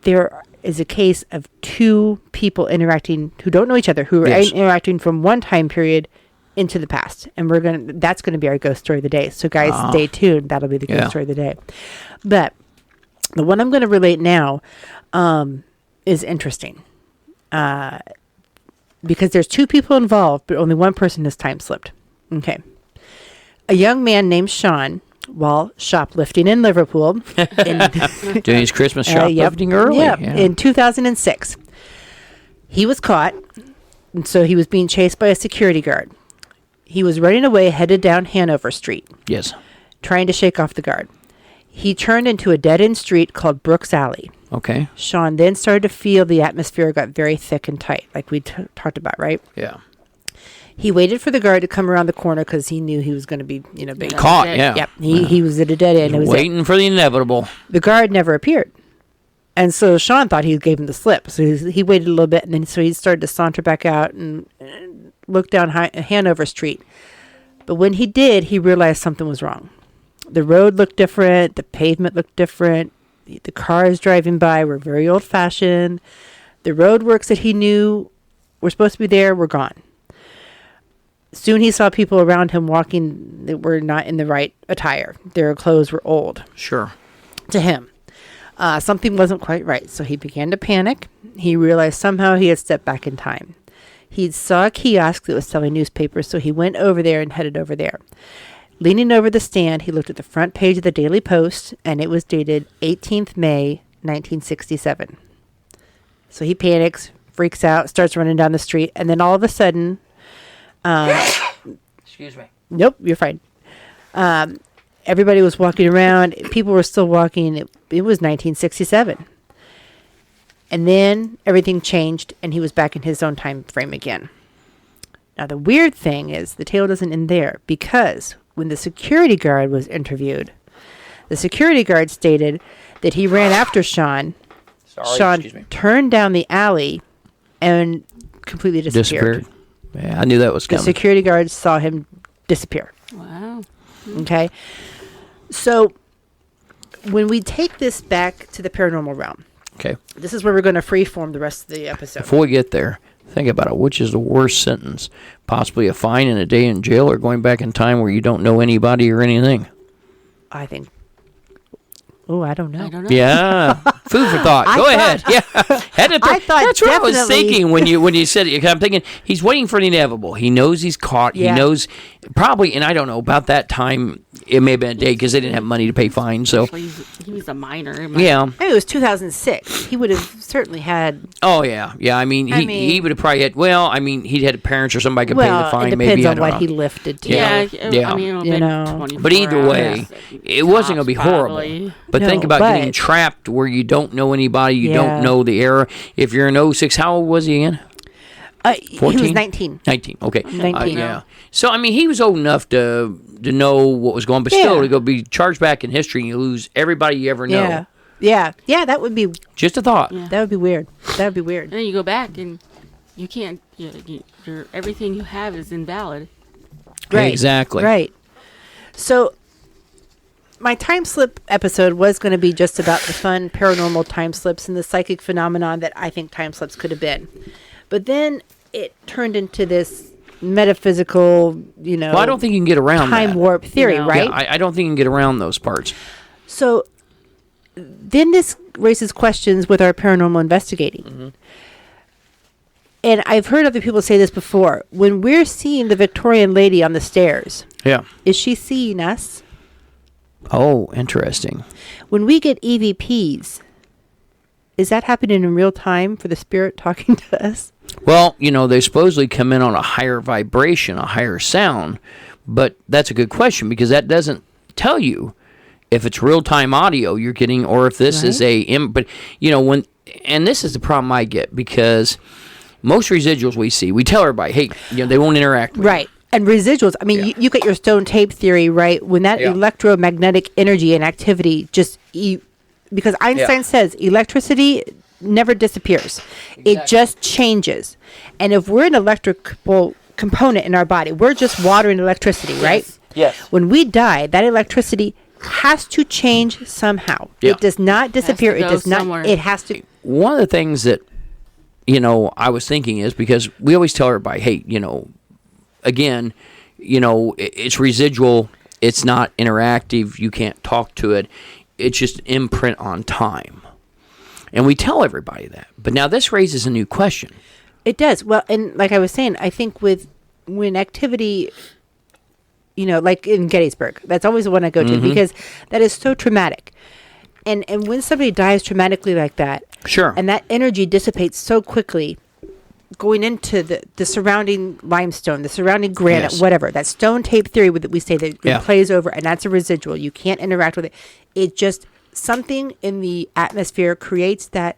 there is a case of two people interacting who don't know each other, who are Yes. interacting from one time period into the past. And that's going to be our ghost story of the day. So guys, stay tuned. That'll be the ghost Yeah. story of the day. But the one I'm going to relate now is interesting. Because there's two people involved, but only one person has time slipped. Okay. A young man named Sean, while shoplifting in Liverpool, Doing his Christmas yep, shoplifting early. yep, Yeah. in 2006, he was caught, and so he was being chased by a security guard. He was running away, headed down Hanover Street, Yes. trying to shake off the guard. He turned into a dead-end street called Brooks Alley. Okay. Sean then started to feel the atmosphere got very thick and tight, like we talked about, right? Yeah. He waited for the guard to come around the corner because he knew he was going to be, being Caught. dead. Yeah. Yep, he was at a dead end. It was it. Waiting for the inevitable. The guard never appeared, and so Sean thought he gave him the slip. So he waited a little bit, and then so he started to saunter back out and look down Hanover Street. But when he did, he realized something was wrong. The road looked different. The pavement looked different. The cars driving by were very old-fashioned. The roadworks that he knew were supposed to be there were gone. Soon he saw people around him walking that were not in the right attire. Their clothes were old Sure. to him. Something wasn't quite right, so he began to panic. He realized somehow he had stepped back in time. He saw a kiosk that was selling newspapers, so he went over there and headed over there. Leaning over the stand, he looked at the front page of the Daily Post, and it was dated 18th May, 1967. So he panics, freaks out, starts running down the street, and then all of a sudden... Excuse me. Nope, you're fine. Everybody was walking around. People were still walking. It was 1967. And then everything changed, and he was back in his own time frame again. Now, the weird thing is the tale doesn't end there, because when the security guard was interviewed, the security guard stated that he ran after Sean. Sean turned down the alley and completely disappeared. Yeah, I knew that was The coming. security guard saw him disappear. Wow. Okay. So when we take this back to the paranormal realm, Okay. this is where we're going to freeform the rest of the episode. Before we get there, think about it. Which is the worst sentence? Possibly a fine and a day in jail, or going back in time where you don't know anybody or anything? I think. Oh, I don't know. I don't know. Yeah. Food for thought. Go ahead. Yeah. Had to I thought that's what I was definitely- thinking when you said it. I'm thinking he's waiting for the inevitable. He knows he's caught. Yeah. He knows probably, and I don't know about that time. It may have been a day because they didn't have money to pay fines. So Actually, he was a minor. yeah. Hey, it was 2006. He would have certainly had. Oh yeah. Yeah. I mean, he would have probably had. Well, I mean, he'd had parents or somebody could pay the fine. It depends maybe I on don't what know. he lifted to. Yeah. I mean, it You would know. have been 24 But either way, hours. it wasn't going to be Tops, horrible. probably. But No, think about but- getting trapped where you don't know anybody, you Yeah. don't know the era. If you're in 06, how old was he again? He 14? was 19. 19. Okay. 19. Yeah. So I mean, he was old enough to know what was going on, but still to go be charged back in history and you lose everybody you ever know. Yeah. That would be. Just a thought. Yeah. That would be weird. That would be weird. And then you go back and you can't. Everything you have is invalid. Right. Exactly. Right. So my time slip episode was going to be just about the fun paranormal time slips and the psychic phenomenon that I think time slips could have been. But then it turned into this metaphysical, Well, I don't think you can get around time that. warp theory, No. right? Yeah, I don't think you can get around those parts. So then this raises questions with our paranormal investigating. And I've heard other people say this before. When we're seeing the Victorian lady on the stairs, Yeah. is she seeing us? Oh, interesting. When we get EVPs, is that happening in real time for the spirit talking to us? Well, they supposedly come in on a higher vibration, a higher sound, but that's a good question because that doesn't tell you if it's real-time audio you're getting or if this is but and this is the problem I get because most residuals we see, we tell everybody, hey, they won't interact with Right. And residuals, I mean, you get your stone tape theory, right? When that electromagnetic energy and activity because Einstein says electricity never disappears. It just changes. And if we're an electrical component in our body, we're just water and electricity, right? Yes. When we die, that electricity has to change somehow. Yeah. It does not disappear. go It does not. somewhere. It has to. One of the things that, I was thinking is because we always tell everybody, hey, again, it's residual. It's not interactive. You can't talk to it. It's just an imprint on time. And we tell everybody that. But now this raises a new question. It does. Well, and like I was saying, I think when activity, like in Gettysburg, that's always the one I go to because that is so traumatic. And when somebody dies traumatically like that, Sure. and that energy dissipates so quickly, going into the surrounding limestone, the surrounding granite, Yes. whatever, that stone tape theory that we say that it plays over, and that's a residual. You can't interact with it. It just, something in the atmosphere creates that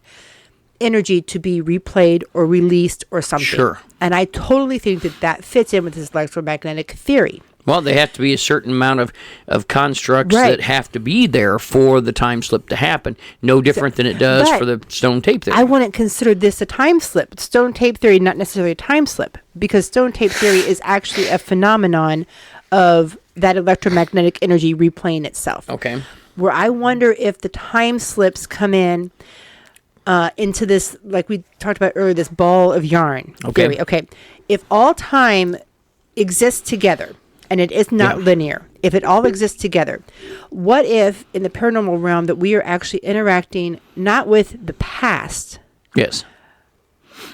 energy to be replayed or released or something. Sure. And I totally think that fits in with this electromagnetic theory. Well, they have to be a certain amount of constructs Right. that have to be there for the time slip to happen. No different than it does but for the stone tape theory. I wouldn't consider this a time slip. Stone tape theory, not necessarily a time slip, because stone tape theory is actually a phenomenon of that electromagnetic energy replaying itself. Okay. Where I wonder if the time slips come in into this, like we talked about earlier, this ball of yarn theory. Okay. If all time exists together, and it is not linear, if it all exists together, what if in the paranormal realm that we are actually interacting not with the past, Yes.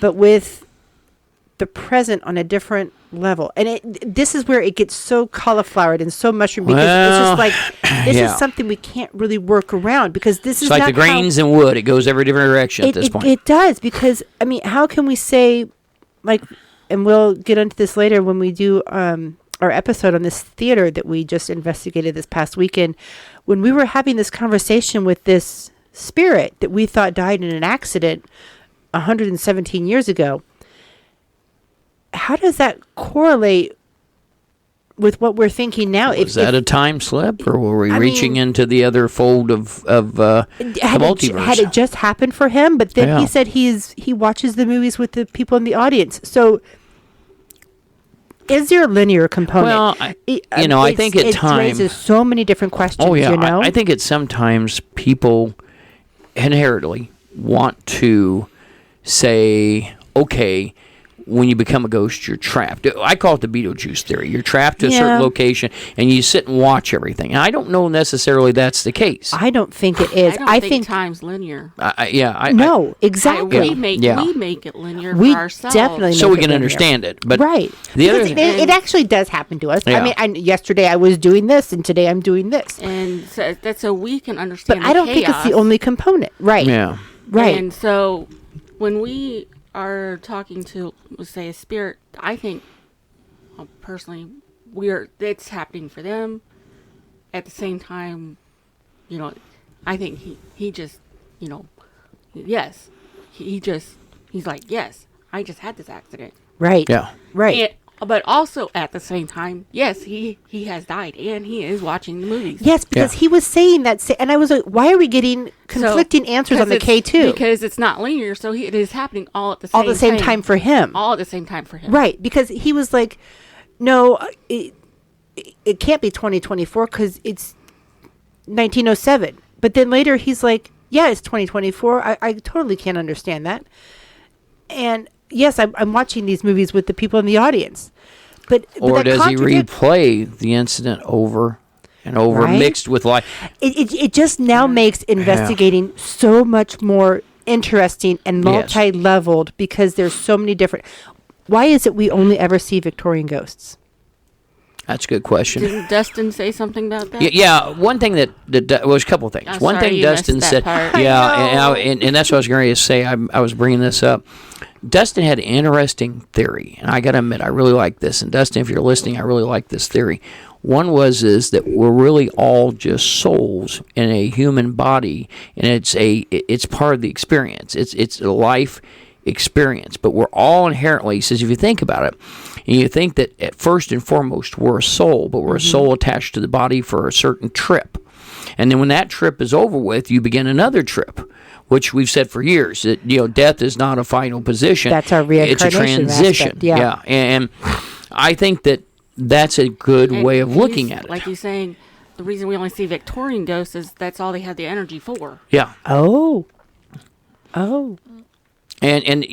but with the present on a different level? And this is where it gets so cauliflowered and so mushroom because it's just like this is something we can't really work around because this is It's like not the grains in wood. It goes every different direction at this point. It does because I mean, how can we say like, and we'll get into this later when we do our episode on this theater that we just investigated this past weekend, when we were having this conversation with this spirit that we thought died in an accident 117 years ago. How does that correlate with what we're thinking now? Was that a time slip, or were we reaching into the other fold of the multiverse? Had it just happened for him? But then he said he watches the movies with the people in the audience. So is there a linear component? Well, I think at times it raises so many different questions. Oh yeah, I think it's sometimes people inherently want to say, okay, when you become a ghost, you're trapped. I call it the Beetlejuice theory. You're trapped to a certain location, and you sit and watch everything. And I don't know necessarily that's the case. I don't think it is. I think time's linear. No, exactly. We make it linear We for ourselves. definitely so make we it can linear. understand it. But right. The other Because it actually does happen to us. Yeah. I mean, yesterday I was doing this, and today I'm doing this. And so that's so we can understand. But I don't think it's the only component. Right. Yeah. Right. And so when we are talking to, let's say, a spirit, I think, personally, it's happening for them. At the same time, I think he just, yes, he's like, yes, I just had this accident. Right. Yeah. Right. But also at the same time, yes, he has died and he is watching the movies. Yes, because he was saying that, and I was like, why are we getting conflicting answers on the K2? Because it's not linear, so it is happening all at the same time. All the same time for him. All at the same time for him. Right, because he was like, no, it can't be 2024 because it's 1907. But then later he's like, yeah, it's 2024. I totally can't understand that. And yes, I'm watching these movies with the people in the audience. But Or does he replay the incident over and over, Right? mixed with life? It just now makes investigating so much more interesting and Yes. multi-leveled because there's so many different. Why is it we only ever see Victorian ghosts? That's a good question. Didn't Dustin say something about that? Yeah, one thing that was a couple of things. I'm One sorry thing you missed Dustin that said, part. yeah, and that's what I was going to say. I was bringing this up. Dustin had an interesting theory, and I got to admit, I really like this. And Dustin, if you're listening, I really like this theory. One is that we're really all just souls in a human body, and it's part of the experience. It's a life experience, but we're all inherently, he says, if you think about it, and you think that at first and foremost we're a soul, but we're a soul attached to the body for a certain trip. And then when that trip is over with, you begin another trip, which we've said for years, that death is not a final position. That's our reincarnation It's a transition. aspect, yeah. And I think that's a good And way of looking at it. Like he's saying, the reason we only see Victorian ghosts is that's all they had the energy for. Yeah. Oh. And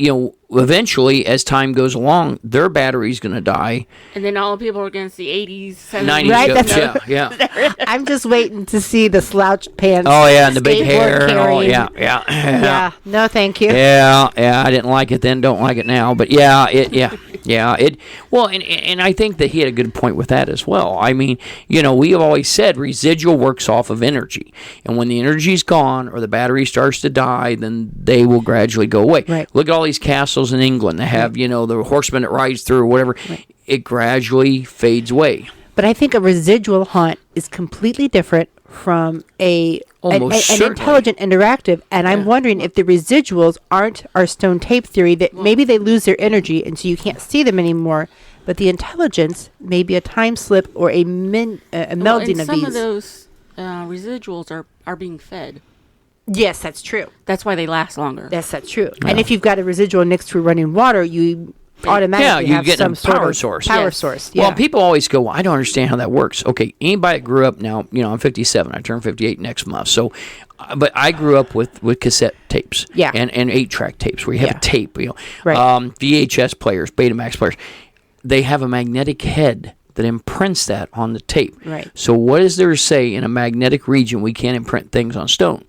eventually, as time goes along, their battery's going to die. And then all the people are going to see 80s, 70s. 90s Right, ghosts, that's- yeah. I'm just waiting to see the slouched pants. Oh, yeah, and the big skateboard hair. And all, carrying. yeah. Yeah. No, thank you. Yeah, I didn't like it then, don't like it now. But well, and I think that he had a good point with that as well. I mean, we have always said residual works off of energy. And when the energy's gone or the battery starts to die, then they will gradually go away. Right. Look at all these castles in England. They have, the horseman that rides through or whatever. Right. It gradually fades away. But I think a residual haunt is completely different from an intelligent interactive. And I'm wondering if the residuals aren't our stone tape theory, that maybe they lose their energy and so you can't see them anymore. But the intelligence may be a time slip or a melding of these. Some of those residuals are being fed. Yes, that's true. That's why they last longer. Yes, that's true. Yeah. And if you've got a residual next to running water, you automatically have get some a power sort of source. Power source. Yeah. Well, people always go, well, I don't understand how that works. Okay, anybody that grew up now, I'm 57. I turn 58 next month. So, but I grew up with cassette tapes. Yeah. And 8-track tapes where you have a tape. Right. VHS players, Betamax players. They have a magnetic head that imprints that on the tape. Right. So what is there to say in a magnetic region we can't imprint things on stone?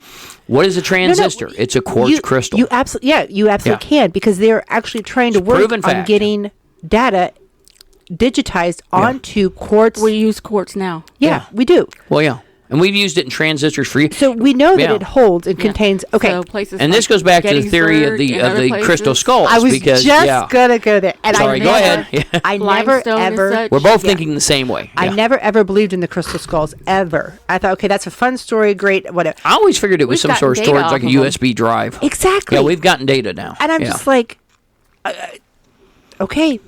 What is a transistor? It's a quartz crystal. You absolutely can, because they're actually trying to work on getting data digitized onto quartz. We use quartz now. Yeah, we do. Well, yeah. And we've used it in transistors for years. So we know that it holds and contains. Okay, so places and like this goes back to the theory of the crystal skulls. I was just gonna go there. And Sorry, go ahead. I never ever. We're both thinking the same way. I never ever believed in the crystal skulls ever. I thought, okay, that's a fun story, great, whatever. I always figured it was some sort of storage, like a USB drive. Exactly. Yeah, we've gotten data now. And I'm just like, okay,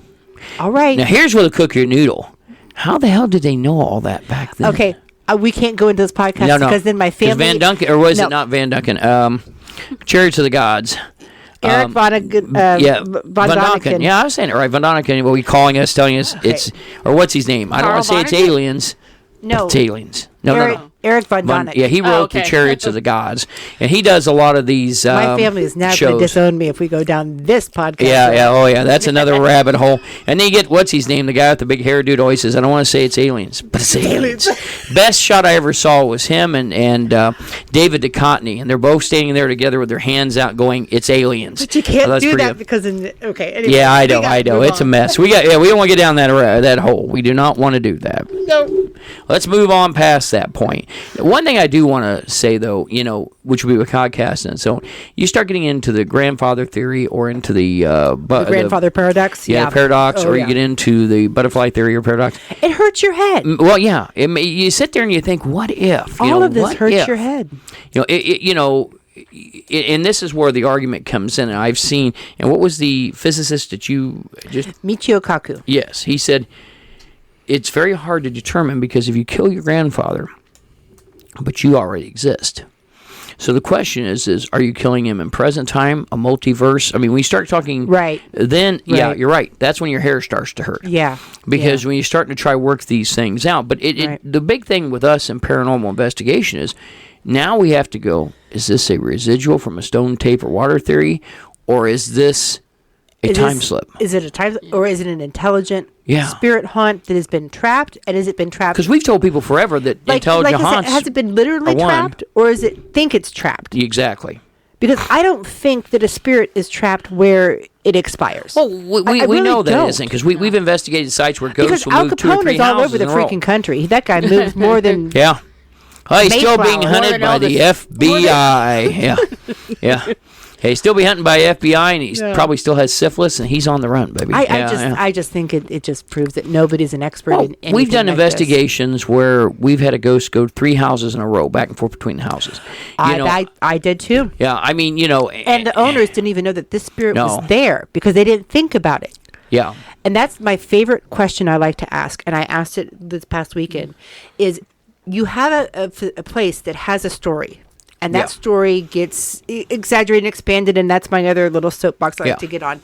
all right. Now here's where the cook your noodle. How the hell did they know all that back then? Okay. We can't go into this podcast because then my family. Van Duncan, or was it not Van Duncan? Chariots of the Gods. Eric Von Däniken. Yeah, I was saying it right. Von Däniken. What are we calling us, telling us it's, or what's his name? I don't want to say it's aliens. No. It's aliens. No. Eric Von Däniken. Yeah, he wrote the Chariots of the Gods, and he does a lot of these my family is now going to disown me if we go down this podcast. Yeah, that's another rabbit hole. And then you get, what's his name? The guy with the big hair dude always says, I don't want to say it's aliens, but it's aliens. Best shot I ever saw was him and David Duchovny, and they're both standing there together with their hands out going, it's aliens. But you can't do that because, anyway. Yeah, I know. It's a mess. We don't want to get down that hole. We do not want to do that. No. Let's move on past that point. One thing I do want to say, though, which would be with podcast and so on, you start getting into the grandfather theory or into the grandfather paradox. Yeah, the paradox, or you get into the butterfly theory or paradox. It hurts your head. Well, yeah. You sit there and you think, what if? All of this hurts your head. And this is where the argument comes in. And I've seen, and what was the physicist that you just... Michio Kaku. Yes, he said, it's very hard to determine because if you kill your grandfather, but you already exist. So the question is are you killing him in present time, a multiverse? I mean, when you start talking, Right. then, yeah, Right. you're right. That's when your hair starts to hurt. Yeah. Because Yeah. when you're starting to try to work these things out. But Right. the big thing with us in paranormal investigation is now we have to go, is this a residual from a stone tape or water theory, or is this a time slip? Is it a time, or is it an intelligent Yeah. spirit haunt that has been trapped? And has it been trapped? Because we've told people forever that intelligent I said, haunts has it been literally are one. trapped, or is it think it's trapped? Exactly. Because I don't think that a spirit is trapped where it expires. Well, we really know that don't. isn't, because we've investigated sites where Because ghosts will Al move 2 or 3 Capone is all houses over the in a row. freaking country. That guy moves more than Yeah. Oh, he's still Mayflower. being hunted More than by the Elvis. FBI. Yeah. Yeah. Hey, he's still being hunted by FBI, and he probably still has syphilis, and he's on the run, baby. I just think it just proves that nobody's an expert in anything. We've done like this. investigations where we've had a ghost go 3 houses in a row, back and forth between the houses. I did too. Yeah, I mean, And the owners didn't even know that this spirit No. was there because they didn't think about it. yeah, And that's my favorite question I like to ask, and I asked it this past weekend, is you have a place that has a story, and that Yeah. story gets exaggerated and expanded, and that's my other little soapbox I like Yeah. to get on.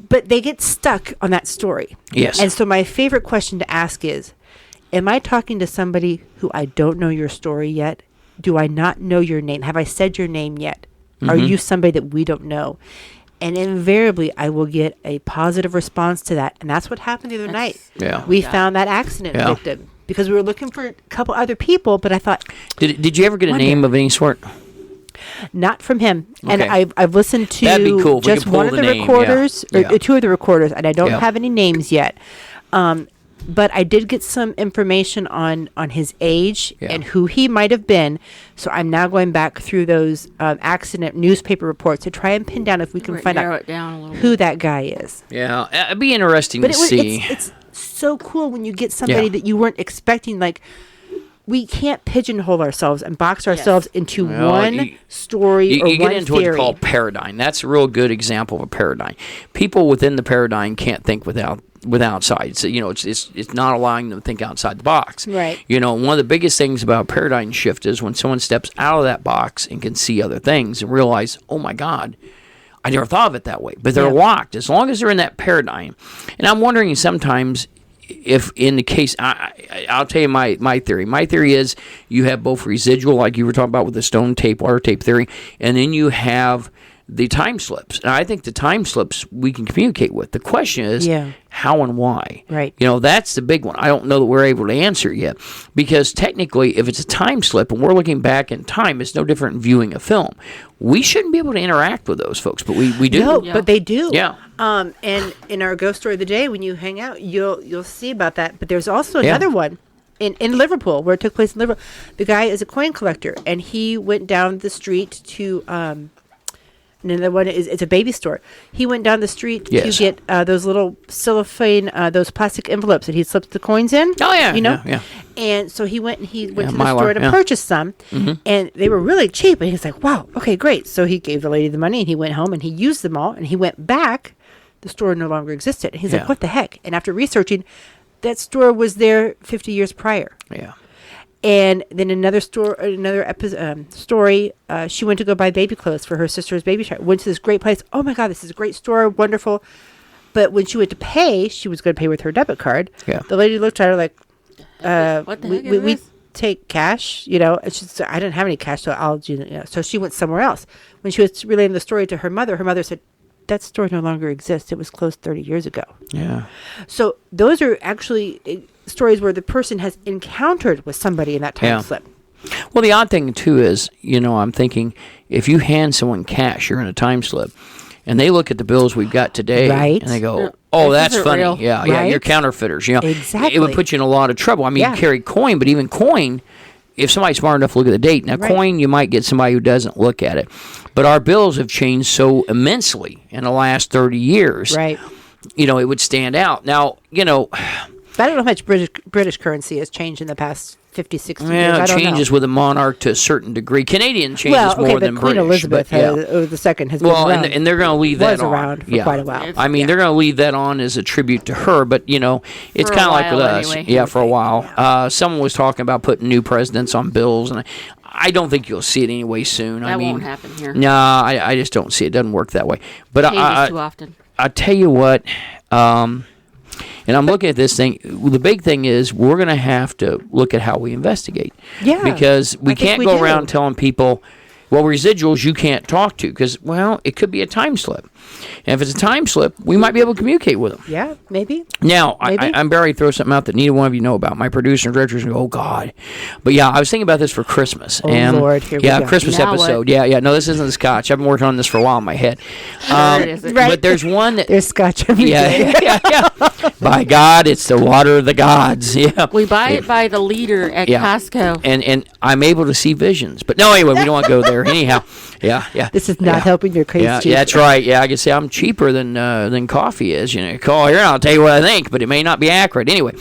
But they get stuck on that story. Yes. And so my favorite question to ask is, am I talking to somebody who I don't know your story yet? Do I not know your name? Have I said your name yet? Are you somebody that we don't know? And invariably, I will get a positive response to that. And that's what happened the other night. Yeah. We found that accident Yeah. victim because we were looking for a couple other people, but I thought, Did you ever get a Wonder. name of any sort? not from him. And Okay. I've listened to That'd be cool if we just could pull one of the the name, recorders, yeah. or Yeah. 2 of the recorders, and I don't Yeah. have any names yet. But I did get some information on his age Yeah. and who he might have been. So I'm now going back through those accident newspaper reports to try and pin down if we can find narrow out it down a little who that guy is. Yeah, it'd be interesting But to it was, see. it's so cool when you get somebody Yeah. that you weren't expecting. Like, we can't pigeonhole ourselves and box ourselves into Well, one story or you one get into theory. what's called paradigm. That's a real good example of a paradigm. People within the paradigm can't think without outside. So, it's not allowing them to think outside the box. Right. One of the biggest things about paradigm shift is when someone steps out of that box and can see other things and realize, oh my God, I never thought of it that way. But they're locked as long as they're in that paradigm. And I'm wondering sometimes if in the case, I'll tell you my theory. My theory is you have both residual, like you were talking about with the stone tape, water tape theory, and then you have the time slips. And I think the time slips we can communicate with. The question is how and why. Right. That's the big one. I don't know that we're able to answer it yet, because technically if it's a time slip and we're looking back in time, it's no different than viewing a film. We shouldn't be able to interact with those folks, but we do. No, but they do. Yeah. And in our ghost story of the day, when you hang out, you'll see about that. But there's also another one in Liverpool, where it took place in Liverpool. The guy is a coin collector, and he went down the street to and another one is it's a baby store. He went down the street to get those little cellophane, those plastic envelopes that he slips the coins in. Oh yeah, Yeah. And so he went to the Mylar, store to purchase some, and they were really cheap. And he's like, "Wow, okay, great." So he gave the lady the money, and he went home and he used them all. And he went back. The store no longer existed. And he's like, "What the heck?" And after researching, that store was there 50 years prior. Yeah. And then story, she went to go buy baby clothes for her sister's baby shower. Went to this great place. Oh my God, this is a great store, wonderful. But when she went to pay, she was going to pay with her debit card. Yeah. The lady looked at her like, What the heck is we this? take cash, And she said, I didn't have any cash, so I'll do. So she went somewhere else. When she was relaying the story to her mother said, that store no longer exists. It was closed 30 years ago. Yeah. So those are actually stories where the person has encountered with somebody in that time slip. Well, the odd thing too is, I'm thinking if you hand someone cash, you're in a time slip, and they look at the bills we've got today, Right. and they go, "Oh, This that's isn't funny." real. Yeah, Right. you're counterfeiters. Exactly. It would put you in a lot of trouble. I mean, you carry coin, but even coin, if somebody's smart enough to look at the date, now coin, you might get somebody who doesn't look at it, but our bills have changed so immensely in the last 30 years. Right. It would stand out. Now, But I don't know how much British currency has changed in the past 50, 60 years. Well, I it don't changes know. with a monarch to a certain degree. Canadian changes more but than Queen British. Elizabeth but, yeah. the second has been Well, around. and they're going to leave that was on. around for quite a while. It's- I mean, they're going to leave that on as a tribute to her, but, you know, it's For a kind of like with while us. anyway, Yeah, you for a while. Someone was talking about putting new presidents on bills, and I don't think you'll see it anyway soon. That I mean, won't happen here. No, I just don't see it. It doesn't work that way. But Changes too often. I tell you what, and I'm looking at this thing. The big thing is we're going to have to look at how we investigate. Yeah, Because we I think can't we go do. around telling people, well, residuals you can't talk to because, well, it could be a time slip. And if it's a time slip, we might be able to communicate with them. Yeah, maybe. Now, Maybe. I'm Barry, throw something out that neither one of you know about. My producer and directors go, oh, God. But, yeah, I was thinking about this for Christmas. Oh, and Lord, here we yeah, go. Christmas Now what? episode. Yeah. No, this isn't the scotch. I've been working on this for a while in my head. It isn't. Right. But there's one that... There's scotch every day. yeah. By God, it's the water of the gods. Yeah. We buy it by the liter at Yeah. Costco. And I'm able to see visions. But no, anyway, we don't want to go there. Anyhow, yeah. This is not helping your case, Yeah, Chief. that's right. Yeah, I can say I'm cheaper than coffee is. You know, call here and I'll tell you what I think, but it may not be accurate. Anyway,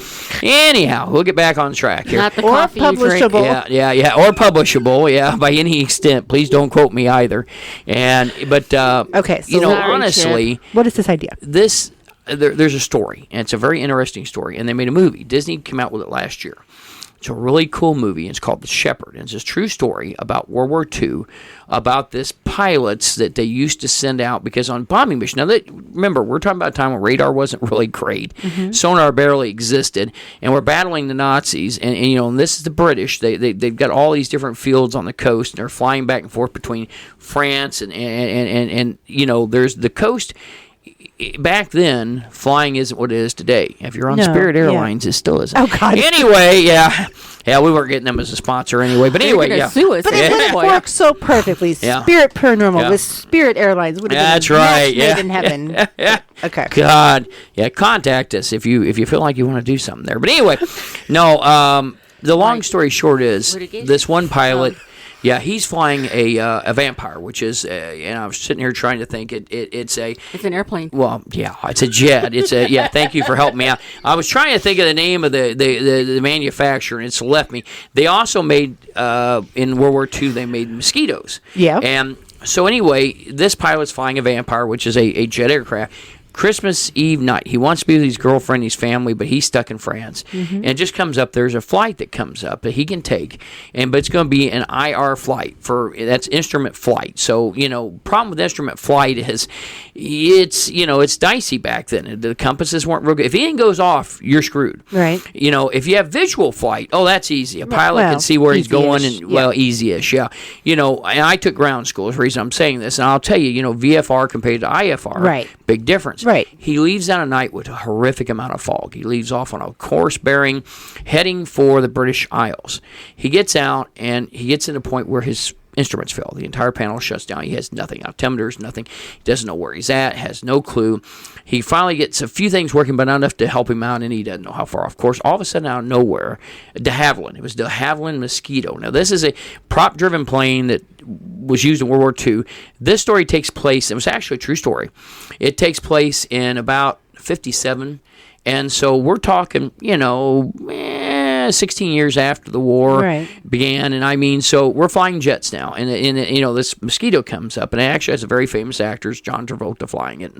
anyhow, we'll get back on track here. Not the Or coffee you drink. publishable. Yeah, or publishable, yeah, by any extent. Please don't quote me either. But Okay, so you know, Sorry, honestly, What is this idea? there's a story, and it's a very interesting story, and they made a movie. Disney came out with it last year. It's a really cool movie. It's called The Shepherd. And it's this true story about World War II, about this pilots that they used to send out because on bombing missions. Now, remember, we're talking about a time when radar wasn't really great. Sonar barely existed, and we're battling the Nazis. And you know, and this is the British. They've got all these different fields on the coast, and they're flying back and forth between France and you know, there's the coast. Back then, flying isn't what it is today. If you're on No, Spirit yeah. Airlines, it still isn't. Oh, God. Anyway, yeah, we weren't getting them as a sponsor anyway. But anyway, They're yeah. gonna sue us But at it would this have point. worked so perfectly. Yeah. Spirit Paranormal Yeah. with Spirit Airlines would have That's been a match right. Yeah. made in heaven. Yeah. Okay. God, yeah. Contact us if you feel like you want to do something there. But anyway, no. The long story short is What it is? this one pilot. Yeah, he's flying a vampire, which is, and I was sitting here trying to think. It's It's an airplane. well, yeah, it's a jet. Yeah. Thank you for helping me out. I was trying to think of the name of the manufacturer, and it's left me. They also made in World War II. They made mosquitoes. Yeah. And so anyway, this pilot's flying a vampire, which is a jet aircraft. Christmas Eve night, he wants to be with his girlfriend, his family, but he's stuck in France. And it just comes up. There's a flight that comes up that he can take, but it's going to be an IR flight that's instrument flight. So you know, problem with instrument flight is it's dicey back then. The compasses weren't real good. If anything goes off, you're screwed. Right. You know, if you have visual flight, that's easy. A pilot Well, can see where he's going, easy-ish, and yeah. easy-ish. Yeah. You know, and I took ground school. Is the reason I'm saying this, and I'll tell you, you know, VFR compared to IFR, Right. big difference. Right. He leaves out a night with a horrific amount of fog. He leaves off on a course bearing, heading for the British Isles. He gets out, and he gets to the point where his instruments fail. The entire panel shuts down. He has nothing. Altimeters, nothing. He doesn't know where he's at, has no clue. He finally gets a few things working, but not enough to help him out, and he doesn't know how far off. Of course, all of a sudden, out of nowhere, de Havilland. It was de Havilland Mosquito. Now, this is a prop-driven plane that was used in World War II. This story takes place, it was actually a true story. It takes place in about 57, and so we're talking, you know, 16 years after the war began, and I mean, so we're flying jets now, and you know, this mosquito comes up, and it actually has a very famous actor, John Travolta, flying it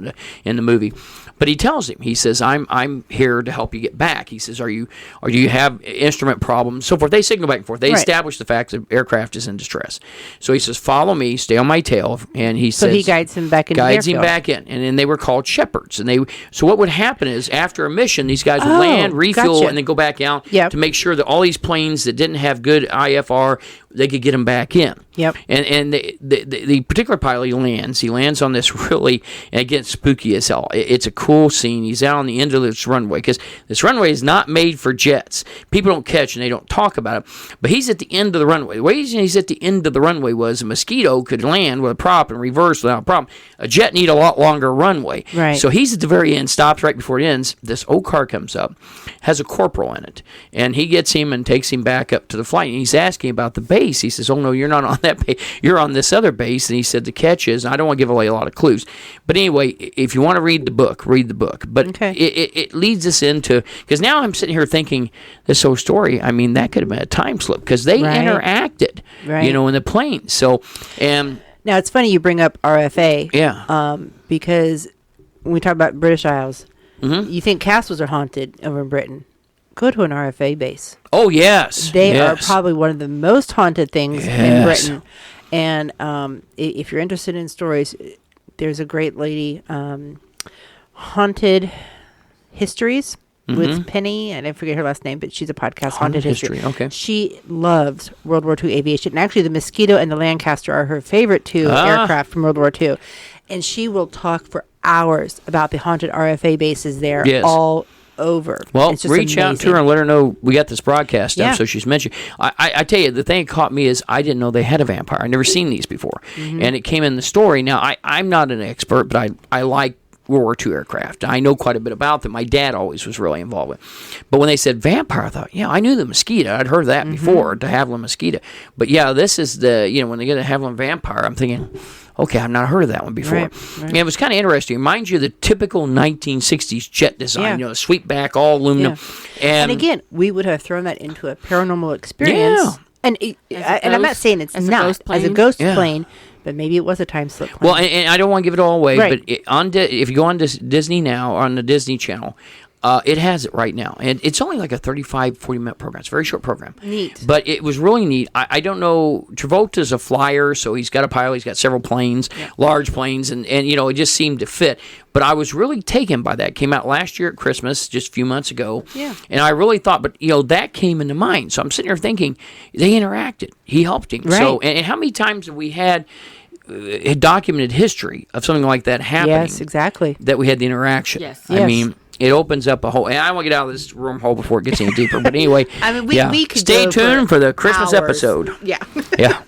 in the movie. But he tells him, he says, I'm here to help you get back. He says, do you have instrument problems, so forth. They signal back and forth. They establish the fact that aircraft is in distress. So he says, follow me, stay on my tail, and he says, he guides him back into the guides him airfield. back in, and then they were called shepherds. And so what would happen is after a mission, these guys would land, refuel, gotcha. and then go back out Yep. to make sure that all these planes that didn't have good IFR, they could get them back in. Yep. And the particular pilot, he lands on this really, and it gets spooky as hell. It's a cool scene. He's out on the end of this runway, because this runway is not made for jets. People don't catch and they don't talk about it, but he's at the end of the runway. The reason he's at the end of the runway was a mosquito could land with a prop and reverse without a problem. A jet need a lot longer runway. Right. So he's at the very end, stops right before it ends. This old car comes up, has a corporal in it, and he gets him and takes him back up to the flight. And he's asking about the base. He says, "Oh no, you're not on that base. You're on this other base. And he said the catch is, I don't want to give away a lot of clues. But anyway, if you want to read the book, read the book. But Okay. it leads us into, because now I'm sitting here thinking, this whole story, I mean, that could have been a time slip, because they Right. interacted, Right. you know, in the plane. So, Now, it's funny you bring up RFA. yeah. Because when we talk about British Isles, Mm-hmm. you think castles are haunted over in Britain. Go to an RFA base. Oh, yes. They are yes. probably one of the most haunted things in Yes. Britain. And if you're interested in stories, there's a great lady, Haunted Histories with Penny, and I forget her last name, but she's a podcast, Haunted History. Okay. She loves World War II aviation. And actually, the Mosquito and the Lancaster are her favorite two aircraft from World War II. And she will talk for hours about the haunted RFA bases there Yes. all over. Well, It's just reach out to amazing. her and let her know we got this broadcast up. Yeah. So she's mentioned. I tell you, the thing that caught me is I didn't know they had a vampire. I'd never seen these before. And it came in the story. Now, I'm not an expert, but I like World War II aircraft. I know quite a bit about them. My dad always was really involved with. But when they said vampire, I thought, yeah, I knew the Mosquito. I'd heard that before, de Havilland Mosquito. But yeah, this is the, when they get a Havilland vampire, I'm thinking, okay, I've not heard of that one before. Right. And it was kind of interesting. It reminds you of the typical 1960s jet design, Yeah. sweep back, all aluminum. And again, we would have thrown that into a paranormal experience. Yeah. And and I'm not ghost- saying it's as a not ghost as a plane? ghost Yeah. plane, but maybe it was a time slip plane. Well, and I don't want to give it all away, Right. but if you go on Disney now, on the Disney Channel, it has it right now. And it's only like a 35, 40-minute program. It's a very short program. Neat. But it was really neat. I don't know. Travolta's a flyer, so he's got a pilot. He's got several planes, large planes, and it just seemed to fit. But I was really taken by that. It came out last year at Christmas, just a few months ago. Yeah. And I really thought, but, that came into mind. So I'm sitting here thinking, they interacted. He helped him. Right. So, and how many times have we had documented history of something like that happening? Yes, exactly. That we had the interaction. Yes. I Yes. mean, it opens up a whole, and I don't want to get out of this wormhole before it gets any deeper. But anyway, I mean, we could stay go tuned for the Christmas hours. episode. Yeah. Yeah.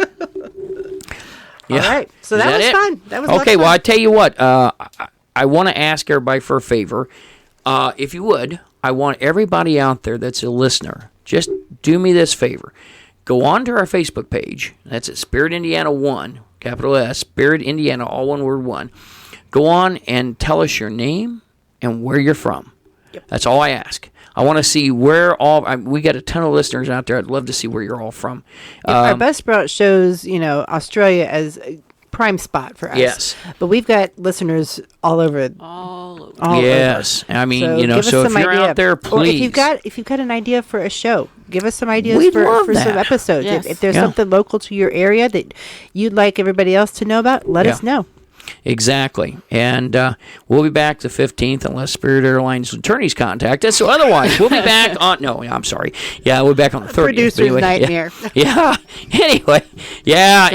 All right. So Is that was it? fun. That was a lot of okay. Well, fun. I tell you what. I want to ask everybody for a favor. If you would, I want everybody out there that's a listener, just do me this favor. Go on to our Facebook page. That's at Spirit Indiana 1, capital S, Spirit Indiana, all one word 1. Go on and tell us your name and where you're from. Yep. That's all I ask. I want to see where we got a ton of listeners out there. I'd love to see where you're all from. Our Buzzsprout shows, Australia as a prime spot for us. Yes. But we've got listeners all over. All over. All Yes. I mean, So give us so if some you're idea. out there, Or please. if you've got an idea for a show, give us some ideas We'd for love some that. episodes. Yes. If there's Yeah. something local to your area that you'd like everybody else to know about, let us know. Exactly. And we'll be back the 15th unless Spirit Airlines attorneys contact us. So otherwise, we'll be back on... No, I'm sorry. Yeah, we'll be back on the 30th. Producer's But anyway, nightmare. Yeah. Anyway. Yeah.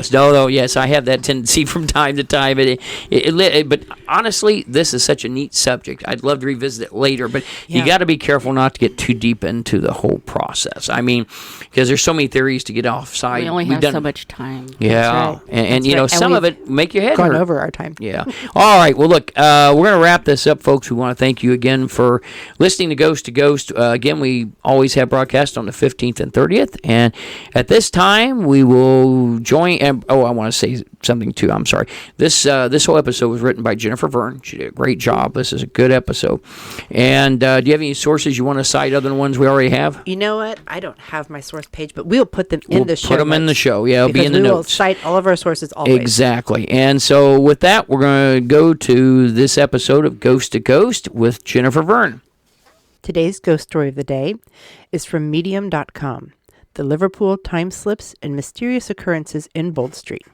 Sorry. Yes, I have that tendency from time to time. But honestly, this is such a neat subject. I'd love to revisit it later. But you got to be careful not to get too deep into the whole process. I mean, because there's so many theories to get offside. We only have so much time. Yeah. right. And That's right. some And of it make your head Gone hurt. over our time. Yeah. All right. Well, look, we're going to wrap this up, folks. We want to thank you again for listening to Ghost. Again, we always have broadcasts on the 15th and 30th. And at this time, we will join. And, I want to say something, too. I'm sorry. This whole episode was written by Jennifer Verne. She did a great job. This is a good episode. And do you have any sources you want to cite other than ones we already have? You know what? I don't have my source page, but we'll put them in the show. Put them in the show. Yeah, it'll be in the we will notes. cite all of our sources always. Exactly. And so with that, we're going to go to this episode of Ghost to Ghost with Jennifer Verne. Today's ghost story of the day is from Medium.com, the Liverpool time slips and mysterious occurrences in Bold Street.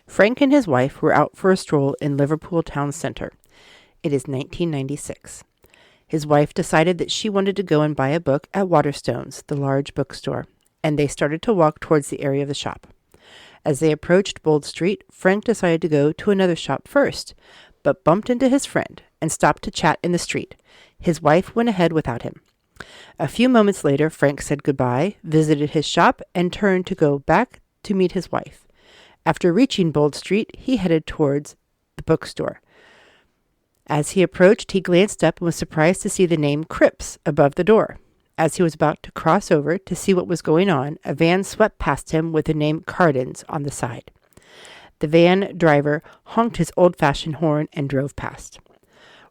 Frank and his wife were out for a stroll in Liverpool town centre. It is 1996. His wife decided that she wanted to go and buy a book at Waterstones, the large bookstore, and they started to walk towards the area of the shop. As they approached Bold Street, Frank decided to go to another shop first, but bumped into his friend and stopped to chat in the street. His wife went ahead without him. A few moments later, Frank said goodbye, visited his shop, and turned to go back to meet his wife. After reaching Bold Street, he headed towards the bookstore. As he approached, he glanced up and was surprised to see the name Cripps above the door. As he was about to cross over to see what was going on, a van swept past him with the name Cardin's on the side. The van driver honked his old-fashioned horn and drove past.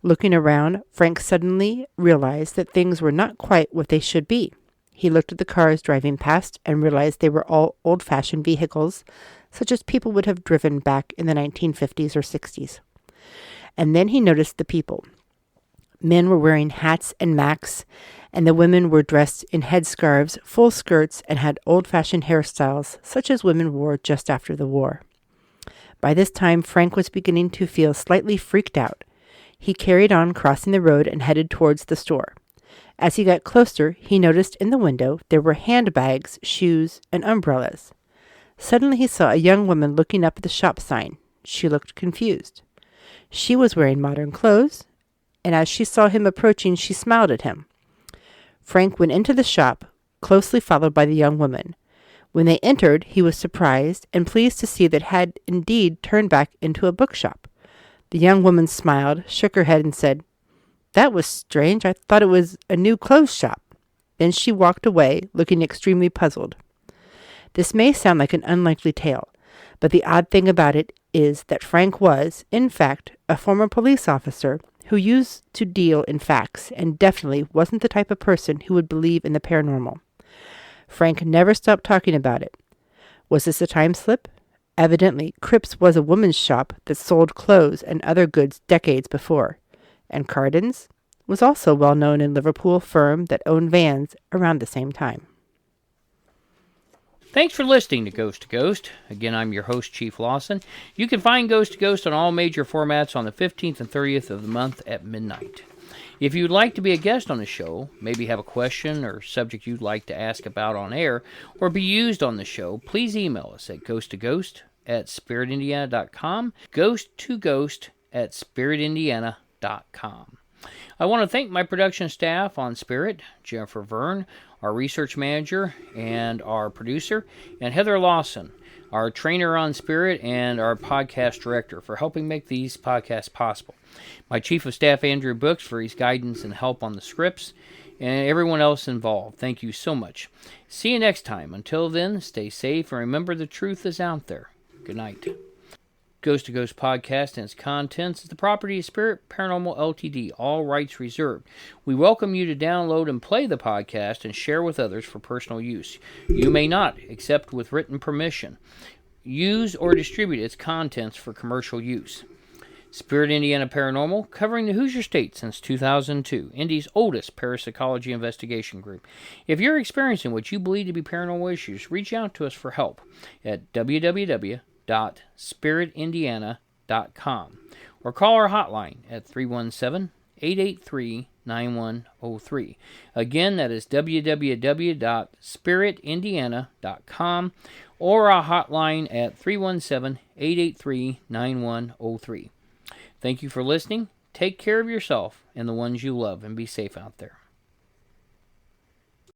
Looking around, Frank suddenly realized that things were not quite what they should be. He looked at the cars driving past and realized they were all old-fashioned vehicles, such as people would have driven back in the 1950s or 60s. And then he noticed the people. Men were wearing hats and macks, and the women were dressed in headscarves, full skirts, and had old-fashioned hairstyles, such as women wore just after the war. By this time, Frank was beginning to feel slightly freaked out. He carried on crossing the road and headed towards the store. As he got closer, he noticed in the window there were handbags, shoes, and umbrellas. Suddenly he saw a young woman looking up at the shop sign. She looked confused. She was wearing modern clothes, and as she saw him approaching, she smiled at him. Frank went into the shop, closely followed by the young woman. When they entered, he was surprised and pleased to see that it had indeed turned back into a bookshop. The young woman smiled, shook her head, and said, "That was strange. I thought it was a new clothes shop." Then she walked away, looking extremely puzzled. This may sound like an unlikely tale, but the odd thing about it is that Frank was, in fact, a former police officer who used to deal in facts and definitely wasn't the type of person who would believe in the paranormal. Frank never stopped talking about it. Was this a time slip? Evidently, Cripps was a woman's shop that sold clothes and other goods decades before, and Cardin's was also a well-known in Liverpool firm that owned vans around the same time. Thanks for listening to Ghost. Again, I'm your host, Chief Lawson. You can find Ghost on all major formats on the 15th and 30th of the month at midnight. If you'd like to be a guest on the show, maybe have a question or subject you'd like to ask about on air, or be used on the show, please email us at ghosttoghost@spiritindiana.com, ghosttoghost@spiritindiana.com. I want to thank my production staff on Spirit, Jennifer Verne, our research manager and our producer, and Heather Lawson, our trainer on Spirit and our podcast director, for helping make these podcasts possible. My chief of staff, Andrew Brooks, for his guidance and help on the scripts, and everyone else involved. Thank you so much. See you next time. Until then, stay safe and remember the truth is out there. Good night. Ghost to Ghost podcast and its contents is the property of Spirit Paranormal Ltd. All rights reserved. We welcome you to download and play the podcast and share with others for personal use. You may not, except with written permission, use or distribute its contents for commercial use. Spirit Indiana Paranormal, covering the Hoosier State since 2002, Indy's oldest parapsychology investigation group. If you're experiencing what you believe to be paranormal issues, reach out to us for help at www.spiritindiana.com or call our hotline at 317-883-9103. Again, that is www.spiritindiana.com or our hotline at 317-883-9103. Thank you for listening. Take care of yourself and the ones you love, and be safe out there.